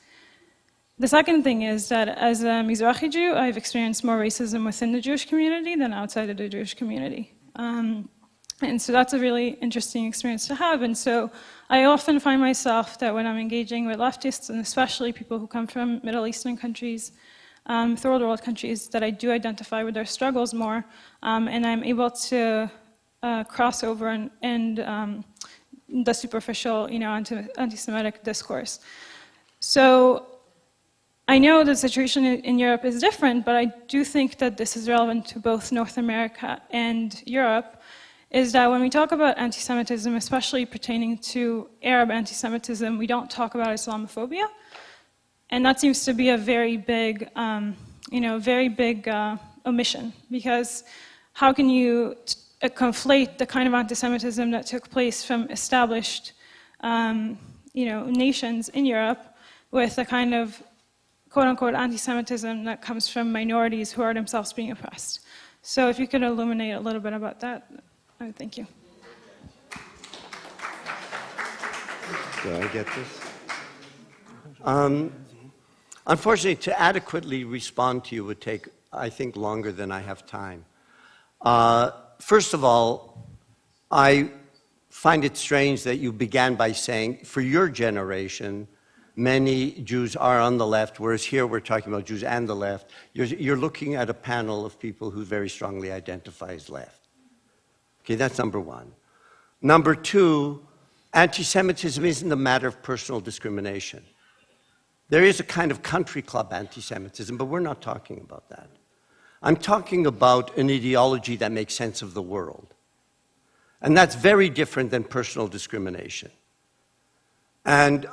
S11: The second thing is that as a Mizrahi Jew, I've experienced more racism within the Jewish community than outside of the Jewish community. And so that's a really interesting experience to have. And so I often find myself that when I'm engaging with leftists, and especially people who come from Middle Eastern countries, third world countries, that I do identify with their struggles more, and I'm able to cross over and the superficial, anti-Semitic discourse. So I know the situation in Europe is different, but I do think that this is relevant to both North America and Europe, is that when we talk about anti-Semitism, especially pertaining to Arab anti-Semitism, we don't talk about Islamophobia. And that seems to be a very big, omission, because how can you conflate the kind of anti-Semitism that took place from established, nations in Europe with the kind of quote-unquote anti-Semitism that comes from minorities who are themselves being oppressed? So if you could illuminate a little bit about that, I would thank you.
S5: Do I get this? Unfortunately, to adequately respond to you would take, I think, longer than I have time. First of all, I find it strange that you began by saying, for your generation, many Jews are on the left, whereas here we're talking about Jews and the left. You're looking at a panel of people who very strongly identify as left. Okay, that's number one. Number two, anti-Semitism isn't a matter of personal discrimination. There is a kind of country club anti-Semitism, but we're not talking about that. I'm talking about an ideology that makes sense of the world. And that's very different than personal discrimination. And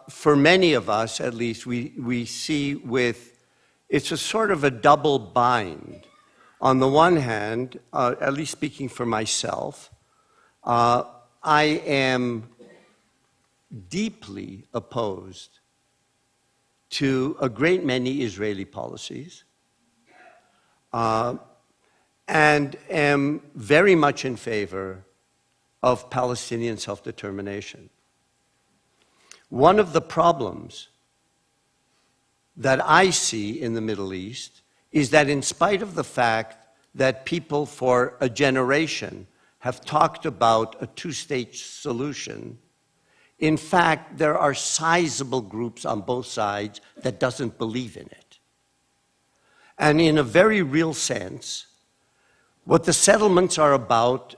S5: for many of us, at least, we see it's a sort of a double bind. On the one hand, at least speaking for myself, I am deeply opposed to a great many Israeli policies, and am very much in favor of Palestinian self-determination. One of the problems that I see in the Middle East is that in spite of the fact that people for a generation have talked about a two-state solution, in fact, there are sizable groups on both sides that doesn't believe in it. And in a very real sense, what the settlements are about,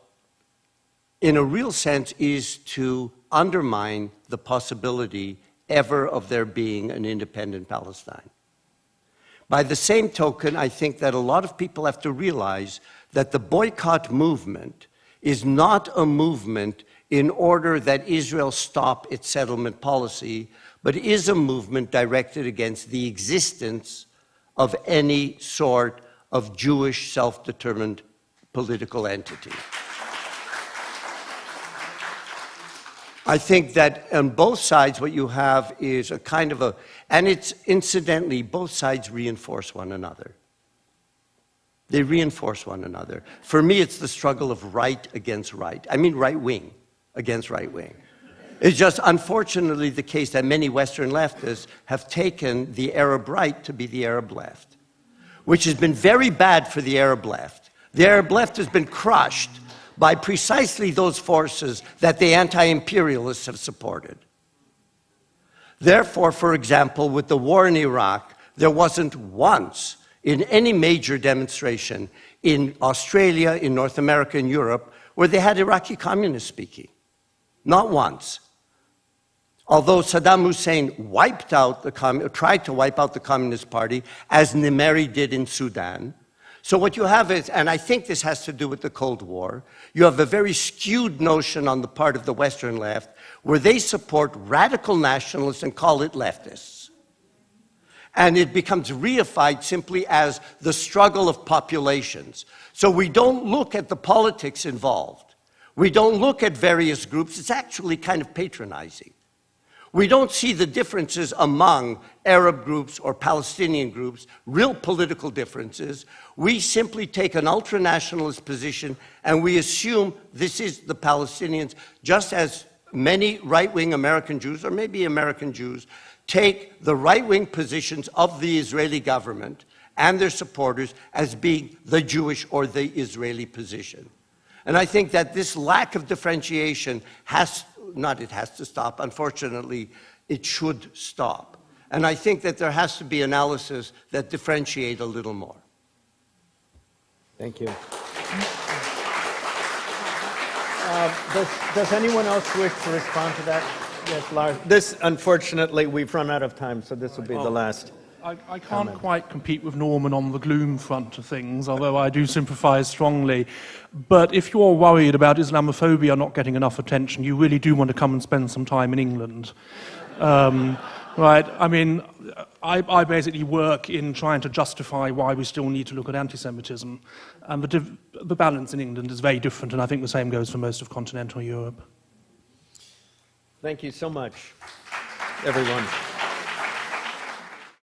S5: in a real sense, is to undermine the possibility ever of there being an independent Palestine. By the same token, I think that a lot of people have to realize that the boycott movement is not a movement in order that Israel stop its settlement policy, but is a movement directed against the existence of any sort of Jewish self-determined political entity. I think that on both sides what you have is a kind of and it's incidentally, both sides reinforce one another. They reinforce one another. For me, it's the struggle of right against right. I mean right wing against right wing. It's just unfortunately the case that many Western leftists have taken the Arab right to be the Arab left, which has been very bad for the Arab left. The Arab left has been crushed by precisely those forces that the anti-imperialists have supported. Therefore, for example, with the war in Iraq, there wasn't once in any major demonstration in Australia, in North America, in Europe, where they had Iraqi communists speaking. Not once. Although Saddam Hussein tried to wipe out the Communist Party, as Nimeri did in Sudan. So what you have is, and I think this has to do with the Cold War, you have a very skewed notion on the part of the Western left where they support radical nationalists and call it leftists. And it becomes reified simply as the struggle of populations. So we don't look at the politics involved. We don't look at various groups. It's actually kind of patronizing. We don't see the differences among Arab groups or Palestinian groups, real political differences. We simply take an ultranationalist position and we assume this is the Palestinians, just as many right-wing American Jews, or maybe American Jews, take the right-wing positions of the Israeli government and their supporters as being the Jewish or the Israeli position. And I think that this lack of differentiation it has to stop, unfortunately, it should stop. And I think that there has to be analysis that differentiate a little more.
S1: Thank you. Does anyone else wish to respond to that? Yes, Lars. This, unfortunately, we've run out of time, so this will be the last.
S3: I can't quite compete with Norman on the gloom front of things, although I do sympathise strongly. But if you're worried about Islamophobia not getting enough attention, you really do want to come and spend some time in England. Right? I mean, I basically work in trying to justify why we still need to look at anti-Semitism. And the balance in England is very different, and I think the same goes for most of continental Europe.
S1: Thank you so much, everyone.